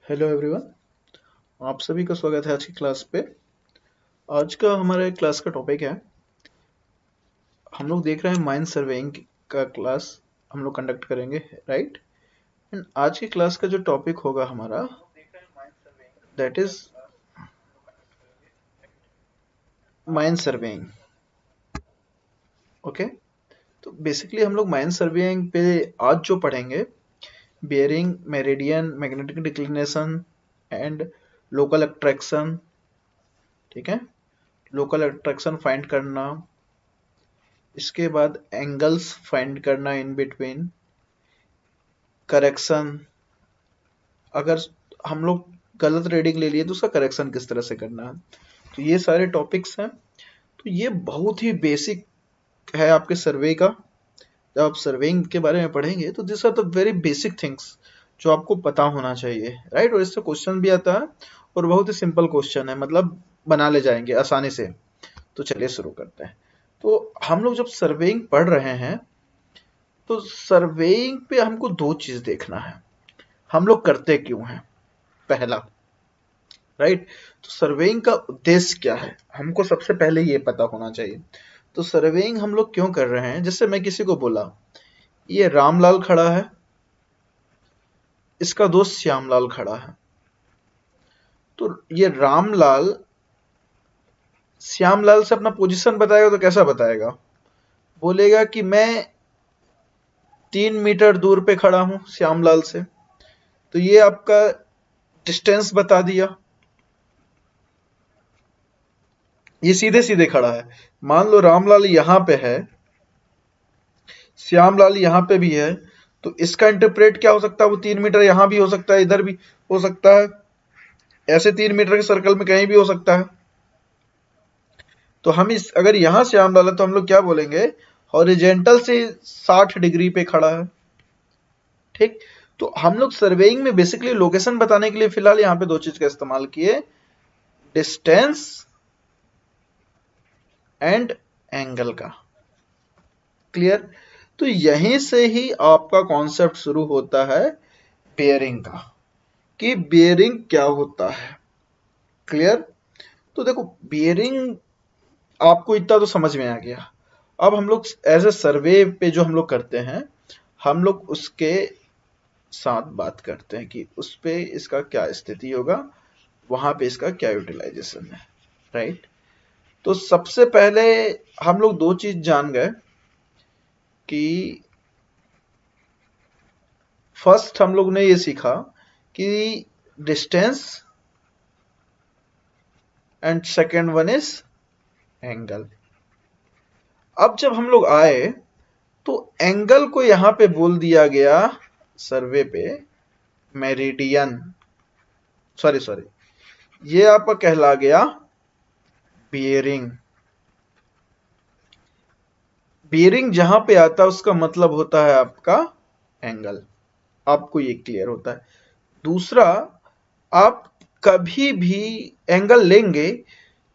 Hello everyone. आप सभी का स्वागत है आज की क्लास पे। आज का हमारे क्लास का टॉपिक है, हम लोग देख रहे हैं माइन सर्वेइंग का क्लास हम लोग कंडक्ट करेंगे, राइट। एंड आज की क्लास का जो टॉपिक होगा हमारा, that is mine surveying. Okay, तो बेसिकली हम लोग माइन सर्वेइंग पे आज जो पढ़ेंगे, bearing, meridian, magnetic declination and local attraction. ठीक है, लोकल अट्रैक्शन फाइंड करना, इसके बाद एंगल्स फाइंड करना इन बिटवीन, करेक्शन, अगर हम लोग गलत रीडिंग ले लिए तो उसका करेक्शन किस तरह से करना है। तो ये सारे टॉपिक्स हैं। तो ये बहुत ही बेसिक है आपके सर्वे का। जब आप सर्वेइंग के बारे में पढ़ेंगे तो this are the very basic things जो आपको पता होना चाहिए, राइट। और इससे क्वेश्चन भी आता है और बहुत ही सिंपल क्वेश्चन है, मतलब बना ले जाएंगे आसानी से। तो चलिए शुरू करते हैं। तो हम लोग जब सर्वेइंग पढ़ रहे हैं तो सर्वेइंग पे हमको दो चीज देखना है, हम लोग करते क्यों हैं, पहला, राइट। तो सर्वेइंग का उद्देश्य क्या है, हमको सबसे पहले ये पता होना चाहिए। तो सर्वेइंग हम लोग क्यों कर रहे हैं, जैसे मैं किसी को बोला ये रामलाल खड़ा है, इसका दोस्त श्यामलाल खड़ा है। तो ये रामलाल श्यामलाल से अपना पोजीशन बताएगा तो कैसा बताएगा, बोलेगा कि मैं 3 मीटर दूर पे खड़ा हूं श्यामलाल से। तो ये आपका डिस्टेंस बता दिया। ये सीधे सीधे खड़ा है। मान लो रामलाल यहां पे है, श्यामलाल यहाँ पे भी है, तो इसका इंटरप्रेट क्या हो सकता है, वो 3 मीटर यहाँ भी हो सकता है, इधर भी हो सकता है, ऐसे 3 मीटर के सर्कल में कहीं भी हो सकता है। तो हम इस अगर यहाँ श्यामलाल है तो हम लोग क्या बोलेंगे, हॉरिजेंटल से 60 डिग्री पे खड़ा है। ठीक, तो हम लोग सर्वेइंग में बेसिकली लोकेशन बताने के लिए फिलहाल यहाँ पे दो चीज का इस्तेमाल किए, डिस्टेंस एंड एंगल का। क्लियर। तो यहीं से ही आपका कॉन्सेप्ट शुरू होता है बेयरिंग का, कि बेयरिंग क्या होता है। क्लियर। तो देखो बेयरिंग आपको इतना तो समझ में आ गया। अब हम लोग एज ए सर्वे पे जो हम लोग करते हैं, हम लोग उसके साथ बात करते हैं कि उस पे इसका क्या स्थिति होगा, वहां पे इसका क्या यूटिलाइजेशन है, राइट। तो सबसे पहले हम लोग दो चीज जान गए कि फर्स्ट हम लोग ने ये सीखा कि distance and second one is angle. अब जब हम लोग आए तो एंगल को यहां पे बोल दिया गया सर्वे पे मेरिडियन, सॉरी सॉरी, ये आपका कहला गया बियरिंग। बियरिंग जहां पे आता है उसका मतलब होता है आपका एंगल। आपको ये क्लियर होता है। दूसरा, आप कभी भी एंगल लेंगे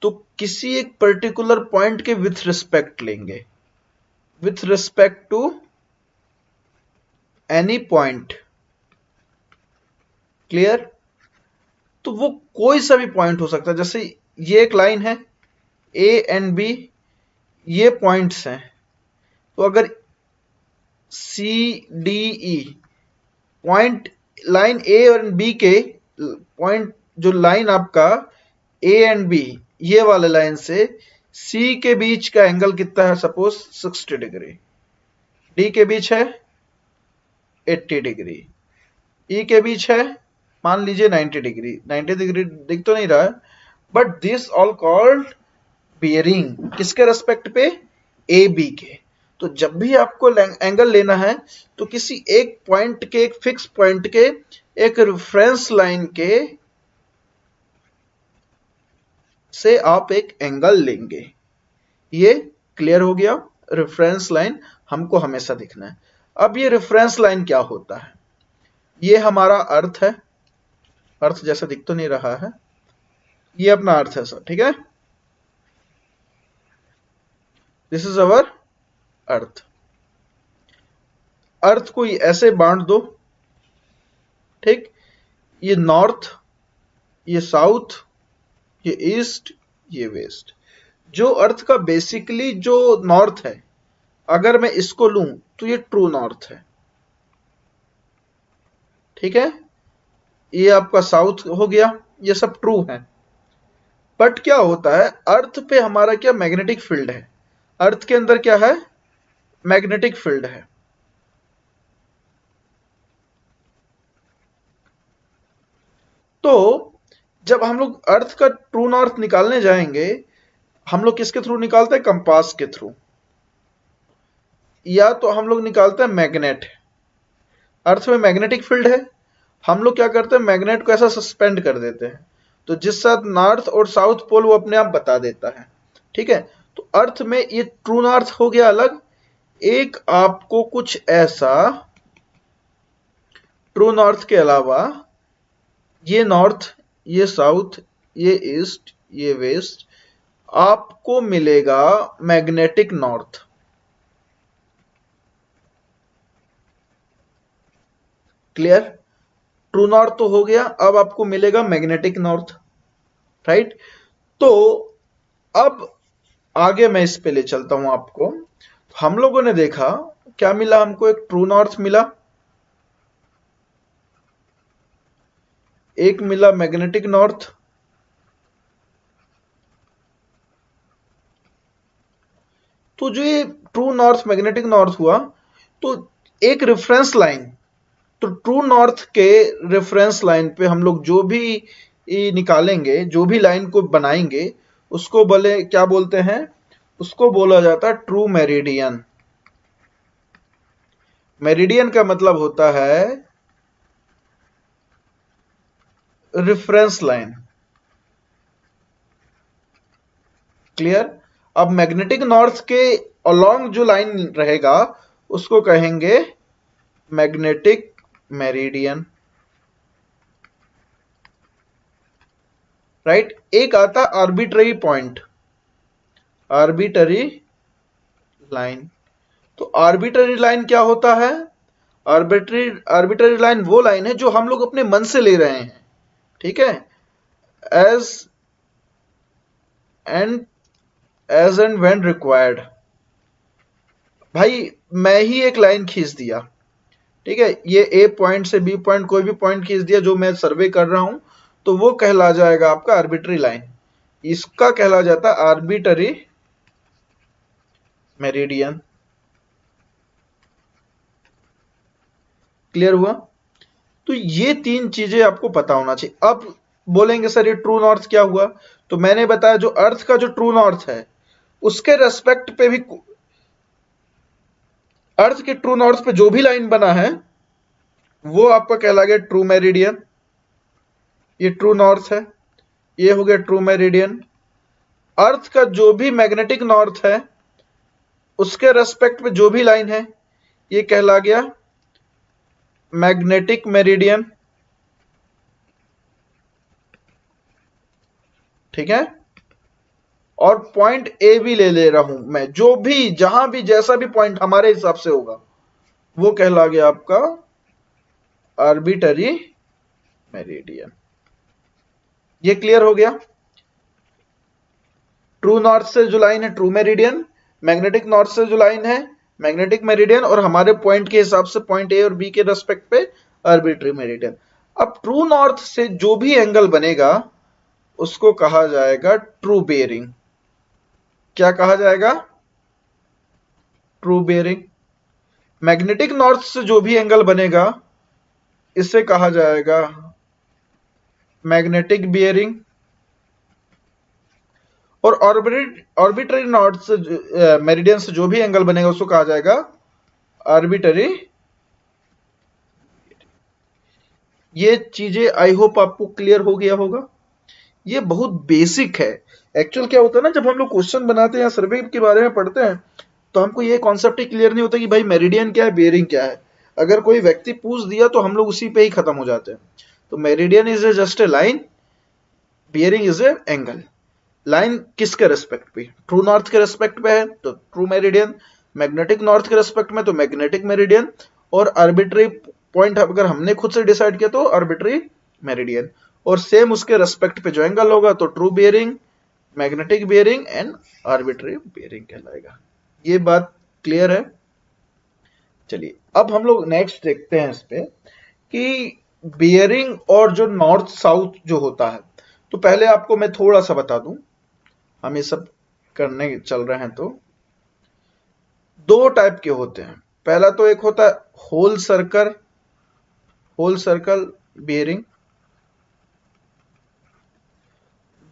तो किसी एक पर्टिकुलर पॉइंट के विथ रिस्पेक्ट लेंगे, with respect to any point. Clear. तो वो कोई सा भी पॉइंट हो सकता है, जैसे ये एक लाइन है ए एंड बी, ये पॉइंट्स हैं। तो अगर C D E point, line A और बी के पॉइंट, जो लाइन आपका ए एंड बी, ये वाले लाइन से सी के बीच का एंगल कितना है, सपोज 60 डिग्री, डी के बीच है 80 डिग्री, ई के बीच है मान लीजिए 90 डिग्री। 90 डिग्री दिख तो नहीं रहा है, but this all called bearing, किसके रेस्पेक्ट पे, ए बी के। तो जब भी आपको एंगल लेना है तो किसी एक पॉइंट के, एक फिक्स पॉइंट के, एक रेफरेंस लाइन के से आप एक एंगल लेंगे। ये क्लियर हो गया। रेफरेंस लाइन हमको हमेशा दिखना है। अब ये रेफरेंस लाइन क्या होता है, ये हमारा अर्थ है। अर्थ जैसा दिख तो नहीं रहा है, ये अपना अर्थ है सर, ठीक है। दिस इज अवर अर्थ। अर्थ को ऐसे बांट दो, ठीक। ये नॉर्थ, ये साउथ, ये ईस्ट, ये वेस्ट। जो अर्थ का बेसिकली जो नॉर्थ है, अगर मैं इसको लूं तो ये ट्रू नॉर्थ है, ठीक है। ये आपका साउथ हो गया, ये सब ट्रू है। बट क्या होता है, अर्थ पे हमारा क्या मैग्नेटिक फील्ड है, अर्थ के अंदर क्या है, मैग्नेटिक फील्ड है। तो जब हम लोग अर्थ का ट्रू नॉर्थ निकालने जाएंगे, हम लोग किसके थ्रू निकालते हैं, कंपास के थ्रू, या तो हम लोग निकालते हैं मैग्नेट। अर्थ में मैग्नेटिक फील्ड है, हम लोग क्या करते हैं, मैग्नेट को ऐसा सस्पेंड कर देते हैं, तो जिस साथ नॉर्थ और साउथ पोल वो अपने आप बता देता है, ठीक है। तो अर्थ में ये ट्रू नॉर्थ हो गया अलग, एक आपको कुछ ऐसा ट्रू नॉर्थ के अलावा ये नॉर्थ, ये साउथ, ये ईस्ट, ये वेस्ट, आपको मिलेगा magnetic north. Clear, true north तो हो गया, अब आपको मिलेगा मैग्नेटिक नॉर्थ, राइट। तो अब आगे मैं इस पे ले चलता हूं आपको। हम लोगों ने देखा क्या मिला, हमको एक ट्रू नॉर्थ मिला, एक मिला मैग्नेटिक नॉर्थ, तो जो ये ट्रू नॉर्थ मैग्नेटिक नॉर्थ हुआ, तो एक रेफरेंस लाइन, तो ट्रू नॉर्थ के रेफरेंस लाइन पे हम लोग जो भी निकालेंगे, जो भी लाइन को बनाएंगे, उसको बोले क्या बोलते हैं, उसको बोला जाता है ट्रू मेरिडियन। मेरिडियन का मतलब होता है रेफरेंस लाइन। क्लियर, अब मैग्नेटिक नॉर्थ के अलोंग जो लाइन रहेगा उसको कहेंगे मैग्नेटिक मेरिडियन, राइट। एक आता आर्बिट्ररी पॉइंट, आर्बिट्ररी लाइन। तो आर्बिट्ररी लाइन क्या होता है, आर्बिट्ररी लाइन वो लाइन है जो हम लोग अपने मन से ले रहे हैं, ठीक है। एज एंड व्हेन रिक्वायर्ड, भाई मैं ही एक लाइन खींच दिया, ठीक है, ये ए पॉइंट से बी पॉइंट कोई भी पॉइंट खींच दिया जो मैं सर्वे कर रहा हूं, तो वो कहला जाएगा आपका आर्बिट्ररी लाइन, इसका कहला जाता है आर्बिट्ररी मेरिडियन। क्लियर हुआ, तो ये तीन चीजें आपको पता होना चाहिए। अब बोलेंगे सर ये ट्रू नॉर्थ क्या हुआ, तो मैंने बताया जो अर्थ का जो ट्रू नॉर्थ है उसके रेस्पेक्ट पे भी, अर्थ के ट्रू नॉर्थ पे जो भी लाइन बना है वो आपका कहला गया ट्रू मेरिडियन। ये ट्रू नॉर्थ है, ये हो गया ट्रू मेरिडियन। अर्थ का जो भी मैग्नेटिक नॉर्थ है उसके रेस्पेक्ट पे जो भी लाइन है ये कहला गया मैग्नेटिक मेरिडियन, ठीक है। और पॉइंट ए भी ले रहा हूं मैं, जो भी जहां भी जैसा भी पॉइंट हमारे हिसाब से होगा वो कहला गया आपका आर्बिट्ररी मेरिडियन। ये क्लियर हो गया, ट्रू नॉर्थ से जो लाइन है ट्रू मेरिडियन, मैग्नेटिक नॉर्थ से जो लाइन है मैग्नेटिक मेरिडियन, और हमारे पॉइंट के हिसाब से पॉइंट ए और बी के रेस्पेक्ट पे आर्बिट्ररी मेरिडियन। अब ट्रू नॉर्थ से जो भी एंगल बनेगा उसको कहा जाएगा ट्रू बेयरिंग। क्या कहा जाएगा, ट्रू बेयरिंग। मैग्नेटिक नॉर्थ से जो भी एंगल बनेगा इसे कहा जाएगा मैग्नेटिक बियरिंग। और ऑर्बिट्ररी नॉर्थ से मेरिडियन से जो भी एंगल बनेगा उसको कहा जाएगा आर्बिट्ररी। ये चीजें आई होप आपको क्लियर हो गया होगा, ये बहुत बेसिक है। एक्चुअल क्या होता है ना, जब हम लोग क्वेश्चन बनाते हैं या सर्वे के बारे में पढ़ते हैं तो हमको ये कॉन्सेप्ट ही क्लियर नहीं होता कि भाई मेरिडियन क्या है, बेयरिंग क्या है। अगर कोई व्यक्ति पूछ दिया तो हम लोग उसी पे ही खत्म हो जाते हैं। तो meridian is a just a line, bearing is A angle. Line किसके रेस्पेक्ट पे, ट्रू नॉर्थ के रेस्पेक्ट पे है तो ट्रू मेरिडियन, मैग्नेटिक नॉर्थ के रेस्पेक्ट में तो मैग्नेटिक मेरिडियन, और आर्बिट्ररी पॉइंट अगर हमने खुद से डिसाइड किया तो आर्बिट्ररी मेरिडियन, और सेम उसके रेस्पेक्ट पे जो एंगल होगा तो true bearing, magnetic bearing and arbitrary bearing कहलाएगा। ये बात क्लियर है। चलिए अब हम लोग नेक्स्ट देखते हैं इस पे कि बियरिंग और जो नॉर्थ साउथ जो होता है, तो पहले आपको मैं थोड़ा सा बता दूं, हम ये सब करने चल रहे हैं तो दो टाइप के होते हैं। पहला तो एक होता है होल सर्कल बियरिंग,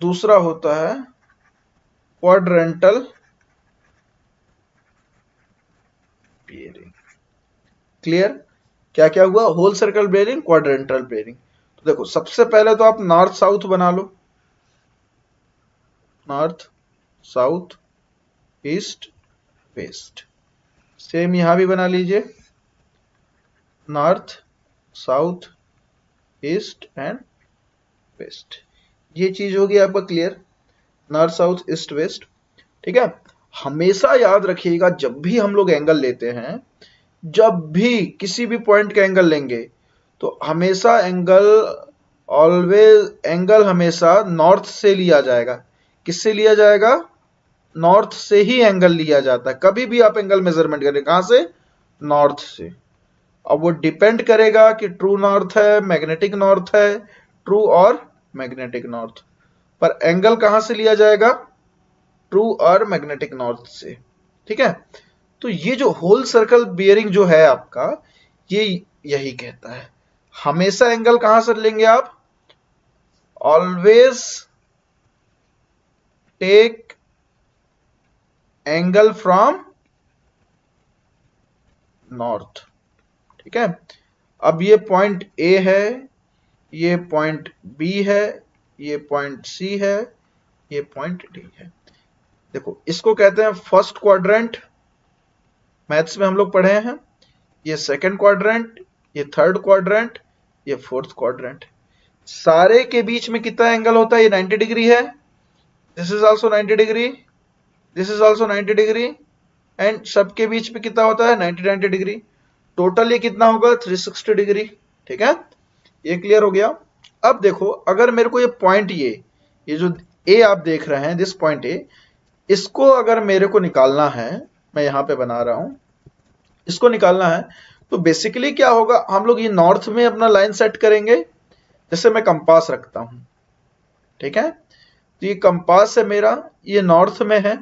दूसरा होता है क्वाड्रेंटल बियरिंग। क्लियर? क्या क्या हुआ? Whole circle bearing, quadrantal bearing. तो देखो सबसे पहले तो आप नॉर्थ साउथ बना लो, north south east west. Same यहां भी बना लीजिए, north south east and west. ये चीज होगी आपका clear, north south east west. ठीक है, हमेशा याद रखिएगा जब भी हम लोग एंगल लेते हैं, जब भी किसी भी पॉइंट का एंगल लेंगे तो हमेशा एंगल हमेशा नॉर्थ से लिया जाएगा। किससे लिया जाएगा? नॉर्थ से ही एंगल लिया जाता है। कभी भी आप एंगल मेजरमेंट करें, कहां से? नॉर्थ से। अब वो डिपेंड करेगा कि ट्रू नॉर्थ है, मैग्नेटिक नॉर्थ है, ट्रू और मैग्नेटिक नॉर्थ, पर एंगल कहां से लिया जाएगा? ट्रू और मैग्नेटिक नॉर्थ से। ठीक है, तो ये जो होल सर्कल बियरिंग जो है आपका, ये यही कहता है हमेशा एंगल कहां से लेंगे आप? Always take angle from north. ठीक है, अब ये पॉइंट ए है, ये पॉइंट बी है, ये पॉइंट सी है, ये पॉइंट डी है। देखो इसको कहते हैं फर्स्ट क्वाड्रेंट, मैथ्स में हम लोग पढ़े हैं। ये सेकंड क्वाड्रेंट, ये थर्ड क्वाड्रेंट, ये फोर्थ क्वाड्रेंट। सारे के बीच में कितना एंगल होता है? ये 90 डिग्री है, this is also 90 degree, this is also 90 degree, and सबके बीच में कितना होता है? 90 डिग्री। टोटल ये कितना होगा? 360 डिग्री। ठीक है, ये क्लियर हो गया। अब देखो अगर मेरे को ये पॉइंट ये जो ए आप देख रहे हैं, दिस पॉइंट ए, इसको अगर मेरे को निकालना है, मैं यहां पे बना रहा हूं, इसको निकालना है, तो बेसिकली क्या होगा, हम लोग ये नॉर्थ में अपना लाइन सेट करेंगे। जैसे मैं कंपास रखता हूं, ठीक है, तो ये कंपास है मेरा, ये नॉर्थ में है,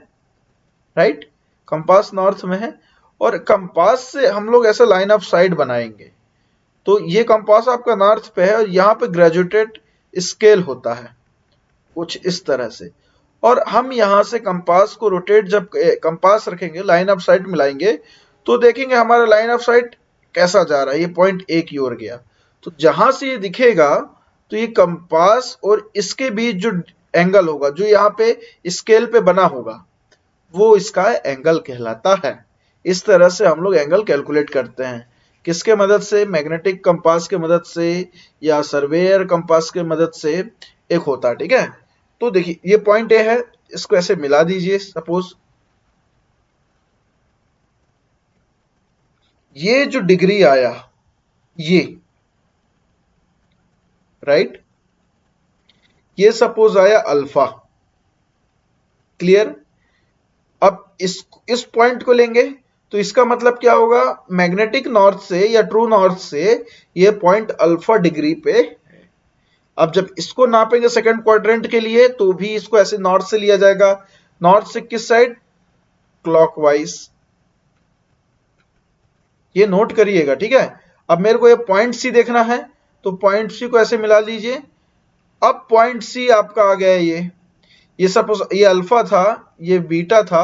राइट, कंपास नॉर्थ में है, और कंपास से हम लोग ऐसा लाइन ऑफ साइट बनाएंगे। तो ये कंपास आपका नॉर्थ पे है और यहाँ पे ग्रेजुएटेड स्केल होता है कुछ इस तरह से, और हम यहां से कंपास को रोटेट, जब कंपास रखेंगे, लाइन ऑफ साइट मिलाएंगे, तो देखेंगे हमारा लाइन ऑफ साइट कैसा जा रहा है। ये पॉइंट ए की ओर गया, तो जहां से ये दिखेगा तो ये कंपास और इसके बीच जो एंगल होगा, जो यहाँ पे स्केल पे बना होगा, वो इसका एंगल कहलाता है। इस तरह से हम लोग एंगल कैलकुलेट करते हैं। किसके मदद से? मैग्नेटिक कंपास के मदद से या सर्वेयर कंपास के मदद से एक होता है। ठीक है, तो देखिए ये पॉइंट ए है, इसको ऐसे मिला दीजिए। सपोज ये जो डिग्री आया, ये राइट, ये सपोज आया अल्फा। क्लियर? अब इस पॉइंट को लेंगे तो इसका मतलब क्या होगा? मैग्नेटिक नॉर्थ से या ट्रू नॉर्थ से ये पॉइंट अल्फा डिग्री पे है। अब जब इसको नापेंगे सेकंड क्वाड्रेंट के लिए, तो भी इसको ऐसे नॉर्थ से लिया जाएगा। नॉर्थ से किस साइड? क्लॉकवाइज। ये नोट करिएगा, ठीक है। अब मेरे को ये पॉइंट सी देखना है, तो पॉइंट सी को ऐसे मिला लीजिए। अब पॉइंट सी आपका आ गया, ये सपोज ये अल्फा था, ये बीटा था,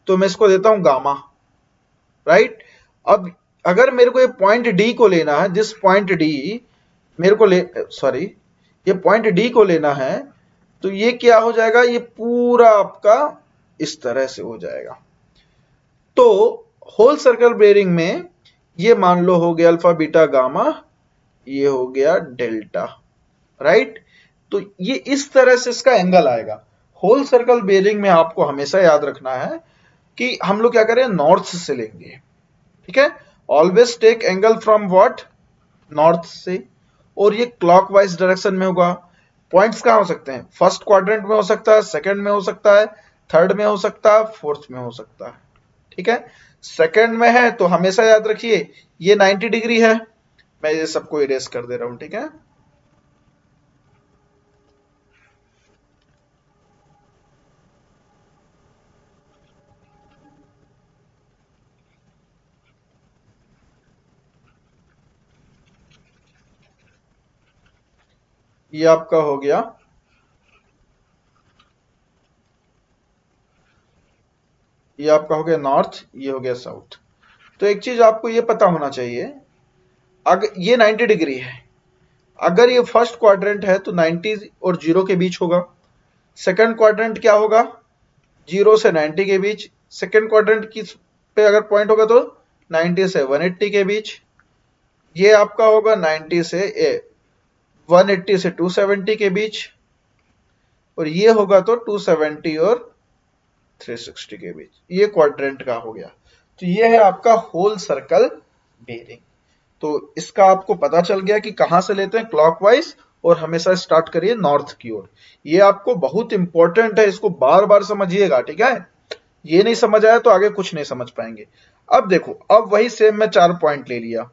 तो मैं इसको देता हूं गामा, राइट। अब अगर मेरे को ये पॉइंट डी को लेना है, दिस पॉइंट डी मेरे को ये पॉइंट डी को लेना है, तो ये क्या हो जाएगा? ये पूरा आपका इस तरह से हो जाएगा। तो होल सर्कल बेयरिंग में ये मान लो हो गया अल्फा बीटा गामा, ये हो गया डेल्टा, राइट। तो ये इस तरह से इसका एंगल आएगा। होल सर्कल बेयरिंग में आपको हमेशा याद रखना है कि हम लोग क्या करें? नॉर्थ से लेंगे, ठीक है। Always take angle from what? North से। और ये क्लॉकवाइज डायरेक्शन में होगा। पॉइंट्स कहाँ हो सकते हैं? फर्स्ट क्वाड्रेंट में हो सकता है, सेकंड में हो सकता है, थर्ड में हो सकता है, फोर्थ में हो सकता है। ठीक है, सेकंड में है तो हमेशा याद रखिए ये 90 डिग्री है। मैं ये सबको इरेज कर दे रहा हूं। ठीक है, ये आपका हो गया, ये आपका हो गया नॉर्थ, ये हो गया साउथ। तो एक चीज आपको ये पता होना चाहिए, अगर ये 90 डिग्री है, अगर ये फर्स्ट क्वाड्रेंट है तो 90 और 0 के बीच होगा। सेकंड क्वाड्रेंट क्या होगा? 0 से 90 के बीच। सेकंड क्वाड्रेंट की पे अगर पॉइंट होगा तो 90 से 180 के बीच। ये आपका होगा 90 से 180 से 270 के बीच, और ये होगा तो 270 और 360 के बीच। ये क्वाड्रेंट का हो गया। तो ये है आपका होल सर्कल बेयरिंग। तो इसका आपको पता चल गया कि कहां से लेते हैं, क्लॉकवाइज, और हमेशा स्टार्ट करिए नॉर्थ की ओर। ये आपको बहुत इंपॉर्टेंट है, इसको बार बार समझिएगा। ठीक है, ये नहीं समझ आया तो आगे कुछ नहीं समझ पाएंगे। अब देखो, अब वही सेम मैं 4 पॉइंट ले लिया।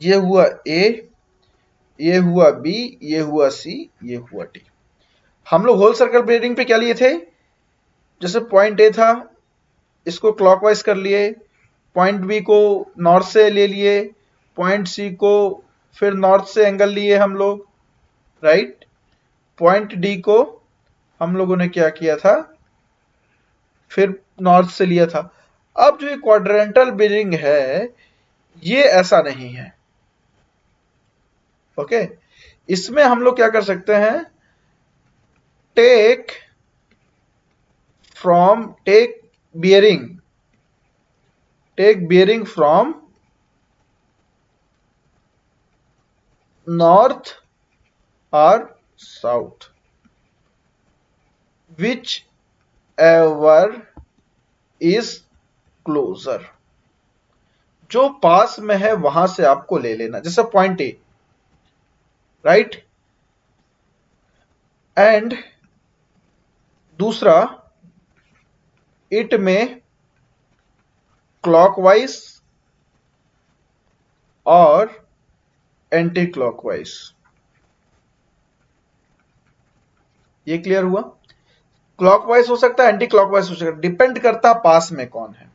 ये हुआ ए, ये हुआ बी, ये हुआ सी, ये हुआ डी। हम लोग होल सर्कल बेयरिंग पे क्या लिए थे? जैसे पॉइंट ए था, इसको क्लॉकवाइज कर लिए, पॉइंट बी को नॉर्थ से ले लिए, पॉइंट सी को फिर नॉर्थ से एंगल लिए हम लोग, राइट। पॉइंट डी को हम लोगों ने क्या किया था, फिर नॉर्थ से लिया था। अब जो ये क्वाड्रेंटल बेयरिंग है, ये ऐसा नहीं है। ओके, इसमें हम लोग क्या कर सकते हैं, take bearing from north or south, whichever is closer। जो पास में है वहां से आपको ले लेना, जैसे पॉइंट ए, राइट। एंड दूसरा, इट में क्लॉकवाइज और एंटी क्लॉकवाइज। ये क्लियर हुआ? क्लॉकवाइज हो सकता है, एंटी क्लॉकवाइज हो सकता है, डिपेंड करता है पास में कौन है।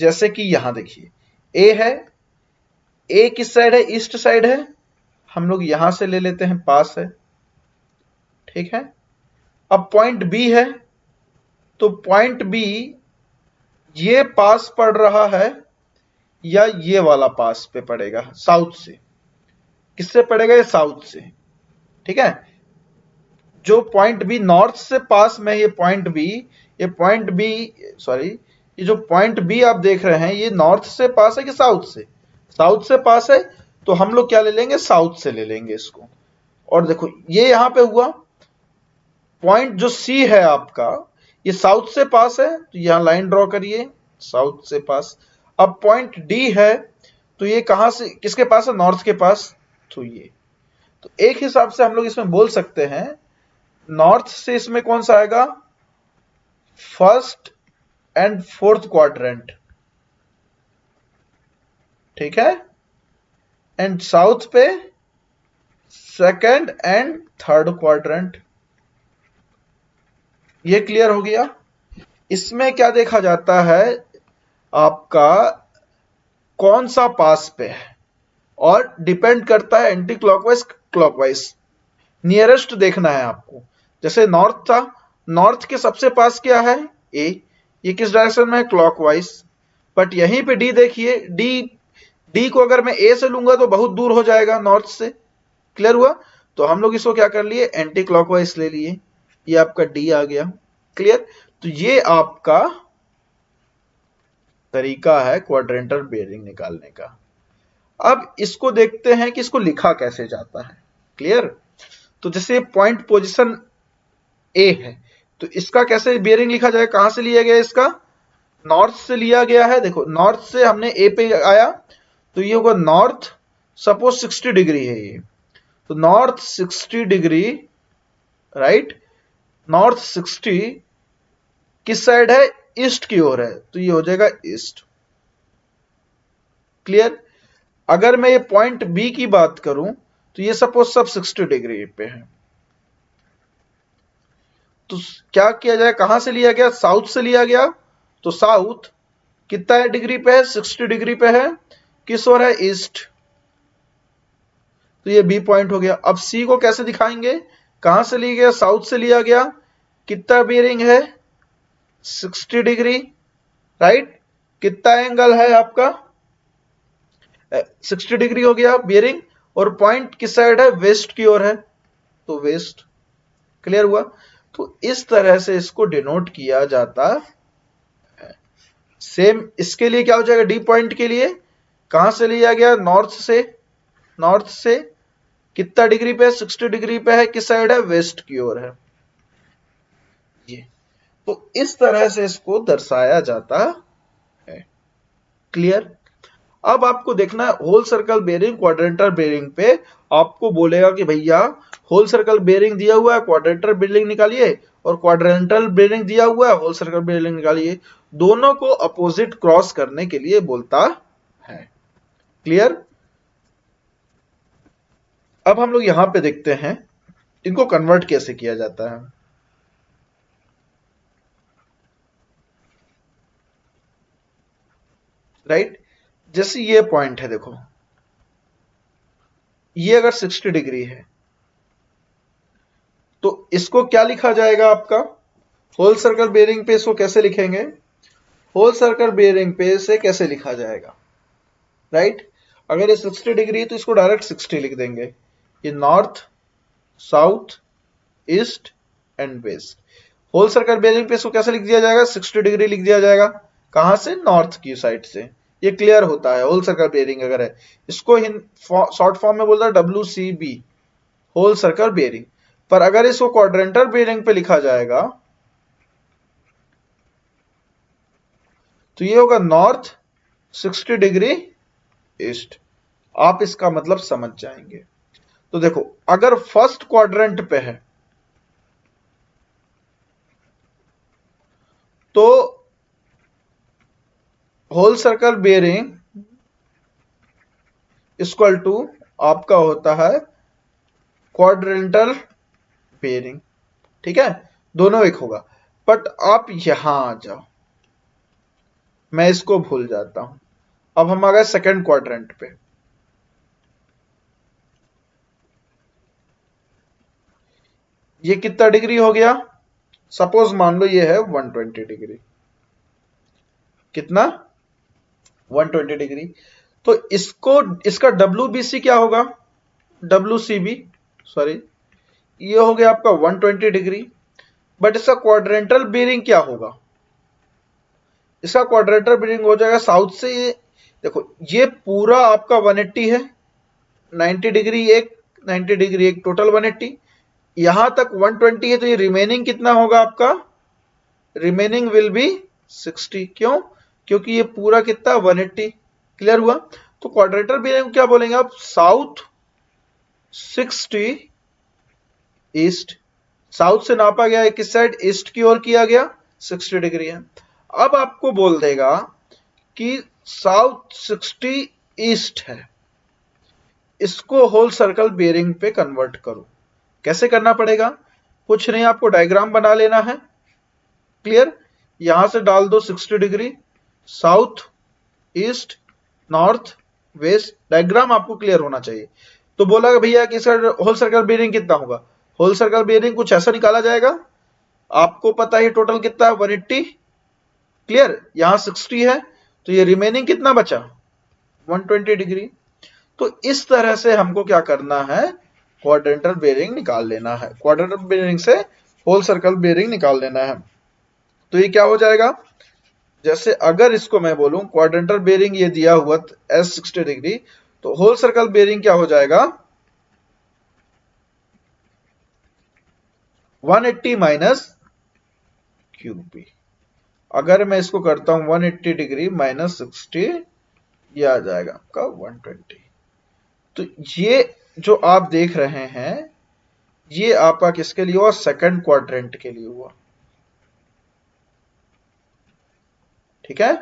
जैसे कि यहां देखिए ए है, ए किस साइड है? ईस्ट साइड है। हम लोग यहां से ले लेते हैं, पास है। ठीक है, अब पॉइंट बी है, तो पॉइंट बी ये पास पड़ रहा है या ये वाला पास पे पड़ेगा? साउथ से। किससे पड़ेगा? ये साउथ से। ठीक है, जो पॉइंट बी नॉर्थ से पास में, ये पॉइंट बी, सॉरी, ये जो पॉइंट बी आप देख रहे हैं, ये नॉर्थ से पास है कि साउथ से? साउथ से पास है, तो हम लोग क्या ले लेंगे? साउथ से ले लेंगे इसको। और देखो ये यहां पे हुआ, पॉइंट जो सी है आपका, ये साउथ से पास है, तो यहां लाइन ड्रॉ करिए, साउथ से पास। अब पॉइंट डी है, तो ये कहां से, किसके पास है? नॉर्थ के पास। तो ये, तो एक हिसाब से हम लोग इसमें बोल सकते हैं, नॉर्थ से इसमें कौन सा आएगा? First and fourth quadrant. ठीक है, एंड साउथ पे सेकंड एंड थर्ड क्वाड्रेंट। ये क्लियर हो गया? इसमें क्या देखा जाता है, आपका कौन सा पास पे है, और डिपेंड करता है एंटी क्लॉकवाइज क्लॉकवाइज। नियरेस्ट देखना है आपको। जैसे नॉर्थ था, नॉर्थ के सबसे पास क्या है? ए। ये किस डायरेक्शन में है? क्लॉकवाइज। बट यहीं पे डी देखिए, डी को अगर मैं ए से लूंगा तो बहुत दूर हो जाएगा नॉर्थ से। क्लियर हुआ? तो हम लोग इसको क्या कर लिए? एंटी क्लॉकवाइज ले लिए। ये आपका डी आ गया। क्लियर? तो ये आपका तरीका है क्वाड्रेंटल बेयरिंग निकालने का। अब इसको देखते हैं कि इसको लिखा कैसे जाता है। क्लियर? तो जैसे पॉइंट पोजीशन ए है, तो इसका कैसे बेयरिंग लिखा जाए? कहां से लिया गया इसका? नॉर्थ से लिया गया है, देखो नॉर्थ से हमने ए पे आया तो ये होगा नॉर्थ, सपोज 60 डिग्री है ये, तो नॉर्थ 60 डिग्री, राइट, नॉर्थ 60 किस साइड है, ईस्ट की ओर है, तो ये हो जाएगा ईस्ट। क्लियर। अगर मैं ये पॉइंट बी की बात करूं तो ये सपोज सब 60 डिग्री पे है, तो क्या किया जाए, कहां से लिया गया, साउथ से लिया गया, तो साउथ कितना है डिग्री पे है, 60 डिग्री पे है, किस ओर है, ईस्ट, तो ये बी पॉइंट हो गया। अब सी को कैसे दिखाएंगे, कहां से लिया गया, साउथ से लिया गया, कितना बेरिंग है, 60 डिग्री, राइट, कितना एंगल है आपका, 60 डिग्री हो गया बेरिंग, और पॉइंट किस साइड है, वेस्ट की ओर है, तो वेस्ट। क्लियर हुआ। तो इस तरह से इसको डिनोट किया जाता है। सेम इसके लिए क्या हो जाएगा, डी पॉइंट के लिए कहां से लिया गया, नॉर्थ से, नॉर्थ से कितना डिग्री पे है, 60 डिग्री पे है, किस साइड है, वेस्ट की ओर है ये। तो इस तरह से इसको दर्शाया जाता है। क्लियर। अब आपको देखना है whole circle bearing, quadrantal bearing पे आपको बोलेगा कि भैया होल सर्कल बेरिंग दिया हुआ है, क्वाड्रेंटल बेरिंग निकालिए, और क्वाड्रेंटल बेरिंग दिया हुआ है, होल सर्कल बेरिंग निकालिए, दोनों को अपोजिट क्रॉस करने के लिए बोलता है। क्लियर। अब हम लोग यहां पे देखते हैं इनको कन्वर्ट कैसे किया जाता है। राइट, जैसे ये पॉइंट है, देखो ये अगर 60 डिग्री है तो इसको क्या लिखा जाएगा आपका, होल सर्कल बेरिंग पे इसको कैसे लिखेंगे, होल सर्कल बेरिंग पे इसे कैसे लिखा जाएगा, राइट। अगर ये 60 डिग्री है तो इसको डायरेक्ट 60 लिख देंगे, ये north, south, east and west. Whole circle bearing पे इसको कैसे लिख दिया जाएगा, 60 डिग्री लिख दिया जाएगा, कहां से, नॉर्थ की साइड से। ये क्लियर होता है होल सर्कल बेरिंग अगर है, इसको शॉर्ट फॉर्म में बोलता है WCB, होल सर्कल बेरिंग। पर अगर इसको क्वाड्रेंटल बेरिंग पे लिखा जाएगा तो ये होगा नॉर्थ 60 डिग्री ईस्ट। आप इसका मतलब समझ जाएंगे। तो देखो अगर फर्स्ट क्वाड्रेंट पे है तो whole circle bearing equal to आपका होता है क्वाड्रेंटल बेरिंग। ठीक है, दोनों एक होगा। बट आप यहां आ जाओ, मैं इसको भूल जाता हूं। अब हम आ गए सेकेंड क्वाड्रेंट पे, ये कितना डिग्री हो गया, सपोज मान लो ये है 120 डिग्री, कितना, 120 डिग्री। तो इसको, इसका WBC क्या होगा, WCB, सॉरी, ये हो गया आपका 120 डिग्री। बट इसका क्वाड्रेंटल बेरिंग क्या होगा, इसका क्वाड्रेंटल बेरिंग हो जाएगा साउथ से, ये देखो ये पूरा आपका 180 है, 90 डिग्री एक, 90 डिग्री एक, टोटल 180, यहां तक 120 है, तो ये रिमेनिंग कितना होगा आपका, रिमेनिंग विल बी 60। क्यों, क्योंकि ये पूरा कितना 180। क्लियर हुआ। तो क्वाड्रेंटल बेरिंग क्या बोलेंगे आप, साउथ 60 ईस्ट, साउथ से नापा गया है किस साइड, ईस्ट की ओर किया गया, 60 डिग्री है। अब आपको बोल देगा कि साउथ 60 ईस्ट है, इसको होल सर्कल बेरिंग पे कन्वर्ट करो। कैसे करना पड़ेगा, कुछ नहीं, आपको डायग्राम बना लेना है। क्लियर। यहां से डाल दो 60 degree, south, east, north, west, diagram आपको क्लियर होना चाहिए। तो बोला भैया कि सर होल सर्कल बेरिंग कितना होगा, होल सर्कल बेरिंग कुछ ऐसा निकाला जाएगा, आपको पता है टोटल कितना है 180। क्लियर, यहां 60 है तो ये रिमेनिंग कितना बचा, 120 डिग्री। तो इस तरह से हमको क्या करना है, क्वाड्रेंटल बेरिंग निकाल लेना है, क्वाड्रेंटल बेरिंग से होल सर्कल बेरिंग निकाल लेना है। तो ये क्या हो जाएगा, जैसे अगर इसको मैं बोलूं क्वाड्रेंटल बेरिंग ये दिया हुआ S 60 डिग्री, तो होल सर्कल बेरिंग क्या हो जाएगा, 180 माइनस QB। अगर मैं इसको करता हूं 180 डिग्री माइनस 60, ये आ जाएगा आपका 120। तो ये जो आप देख रहे हैं ये आपका किसके लिए हुआ? सेकंड क्वाड्रेंट के लिए हुआ। ठीक है,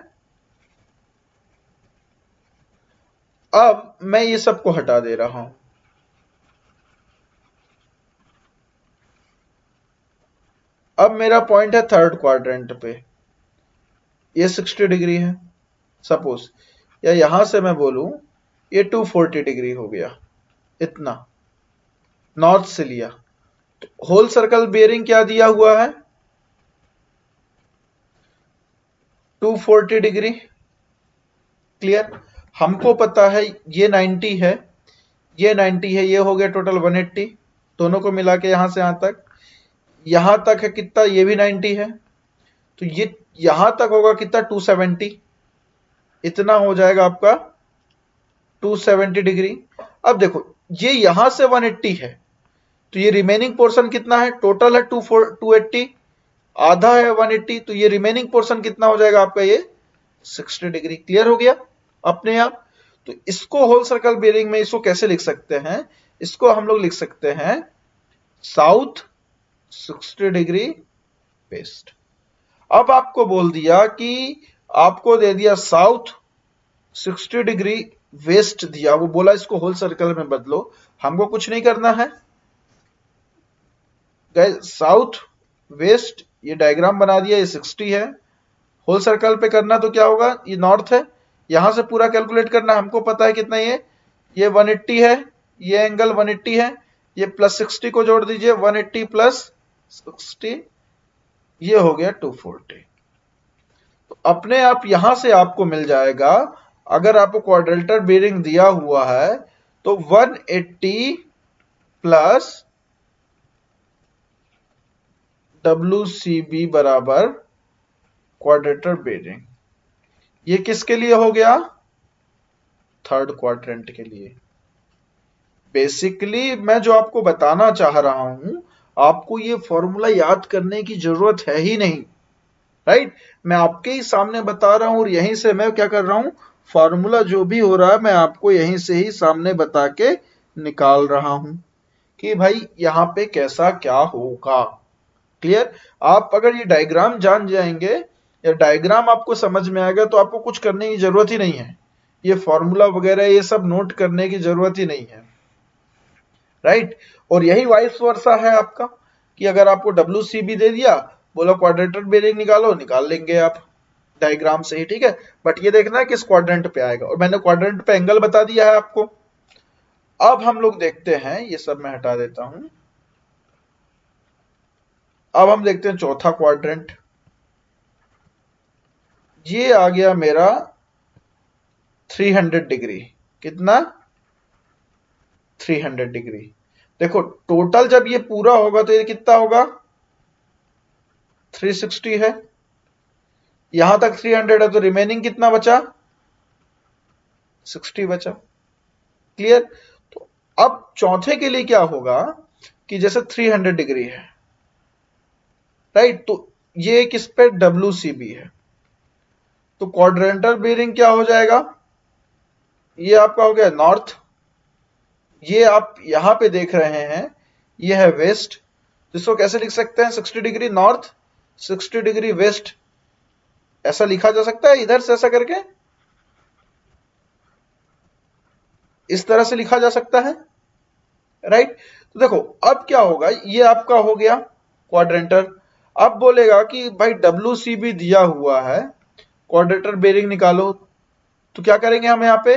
अब मैं ये सबको हटा दे रहा हूं। अब मेरा पॉइंट है थर्ड क्वाड्रेंट पे, ये 60 डिग्री है सपोज, या यहां से मैं बोलूं ये 240 डिग्री हो गया, इतना नॉर्थ से लिया। तो होल सर्कल बेयरिंग क्या दिया हुआ है? 240 डिग्री। क्लियर? हमको पता है ये 90 है, ये 90 है, ये हो गया टोटल 180, दोनों को मिला के यहां से यहां तक है कितना? ये भी 90 है, तो ये यहां तक होगा कितना? 270, इतना हो जाएगा आपका 270 डिग्री। अब देखो ये यहां से 180 है, तो ये रिमेनिंग पोर्शन कितना है? टोटल है 280, आधा है 180, तो ये रिमेनिंग पोर्शन कितना हो जाएगा आपका? ये 60 डिग्री। क्लियर हो गया अपने आप? तो इसको होल सर्कल बेयरिंग में इसको कैसे लिख सकते हैं? इसको हम लोग लिख सकते हैं साउथ 60 डिग्री वेस्ट। अब आपको बोल दिया कि आपको दे दिया साउथ 60 डिग्री वेस्ट दिया, वो बोला इसको होल सर्कल में बदलो, हमको कुछ नहीं करना है साउथ वेस्ट, ये डायग्राम बना दिया, ये 60 है, होल सर्कल पे करना तो क्या होगा? ये नॉर्थ है, यहां से पूरा कैलकुलेट करना, हमको पता है कितना ये 180 है, ये एंगल 180 है, ये प्लस 60 को जोड़ दीजिए, 180 प्लस 60, ये हो गया 240। तो अपने आप यहां से आपको मिल जाएगा, अगर आपको क्वाड्रेंटल बेयरिंग दिया हुआ है तो 180 प्लस WCB बराबर क्वाड्रेंटल बेयरिंग। ये किसके लिए हो गया? थर्ड क्वाड्रेंट के लिए। बेसिकली मैं जो आपको बताना चाह रहा हूं, आपको ये फॉर्मूला याद करने की जरूरत है ही नहीं, राइट? मैं आपके ही सामने बता रहा हूं और यहीं से मैं क्या कर रहा हूं, फॉर्मूला जो भी हो रहा है मैं आपको यहीं से ही सामने बता के निकाल रहा हूं कि भाई यहां पे कैसा क्या होगा। क्लियर? आप अगर ये डायग्राम जान जाएंगे या डायग्राम आपको समझ में आएगा तो आपको कुछ करने की जरूरत ही नहीं है, ये फॉर्मूला वगैरह ये सब नोट करने की जरूरत ही नहीं है, राइट? और यही वाइस वर्सा है आपका कि अगर आपको WCB दे दिया, बोला क्वाड्रेंटल बेयरिंग निकालो, निकाल लेंगे आप डायग्राम से ही, ठीक है? बट ये देखना है किस क्वाड्रेंट पे आएगा, और मैंने क्वाड्रेंट पे एंगल बता दिया है आपको। अब हम लोग देखते हैं, ये सब मैं हटा देता हूं, अब हम देखते हैं चौथा क्वाड्रेंट। ये आ गया मेरा 300 डिग्री। कितना? 300 डिग्री। देखो टोटल जब ये पूरा होगा तो ये कितना होगा? 360 है, यहां तक 300 है, तो रिमेनिंग कितना बचा? 60 बचा। क्लियर? तो अब चौथे के लिए क्या होगा कि जैसे 300 डिग्री है, राइट? तो ये किस पे? WCB है, तो क्वाड्रेंटल बेयरिंग क्या हो जाएगा? ये आपका हो गया नॉर्थ, ये आप यहां पे देख रहे हैं ये है वेस्ट, जिसको कैसे लिख सकते हैं? 60 डिग्री नॉर्थ 60 डिग्री वेस्ट, ऐसा लिखा जा सकता है, इधर से ऐसा करके इस तरह से लिखा जा सकता है, राइट? तो देखो अब क्या होगा, ये आपका हो गया क्वाड्रेंटल। अब बोलेगा कि भाई WCB दिया हुआ है, क्वाड्रेंटल बेयरिंग निकालो, तो क्या करेंगे हम यहां पे?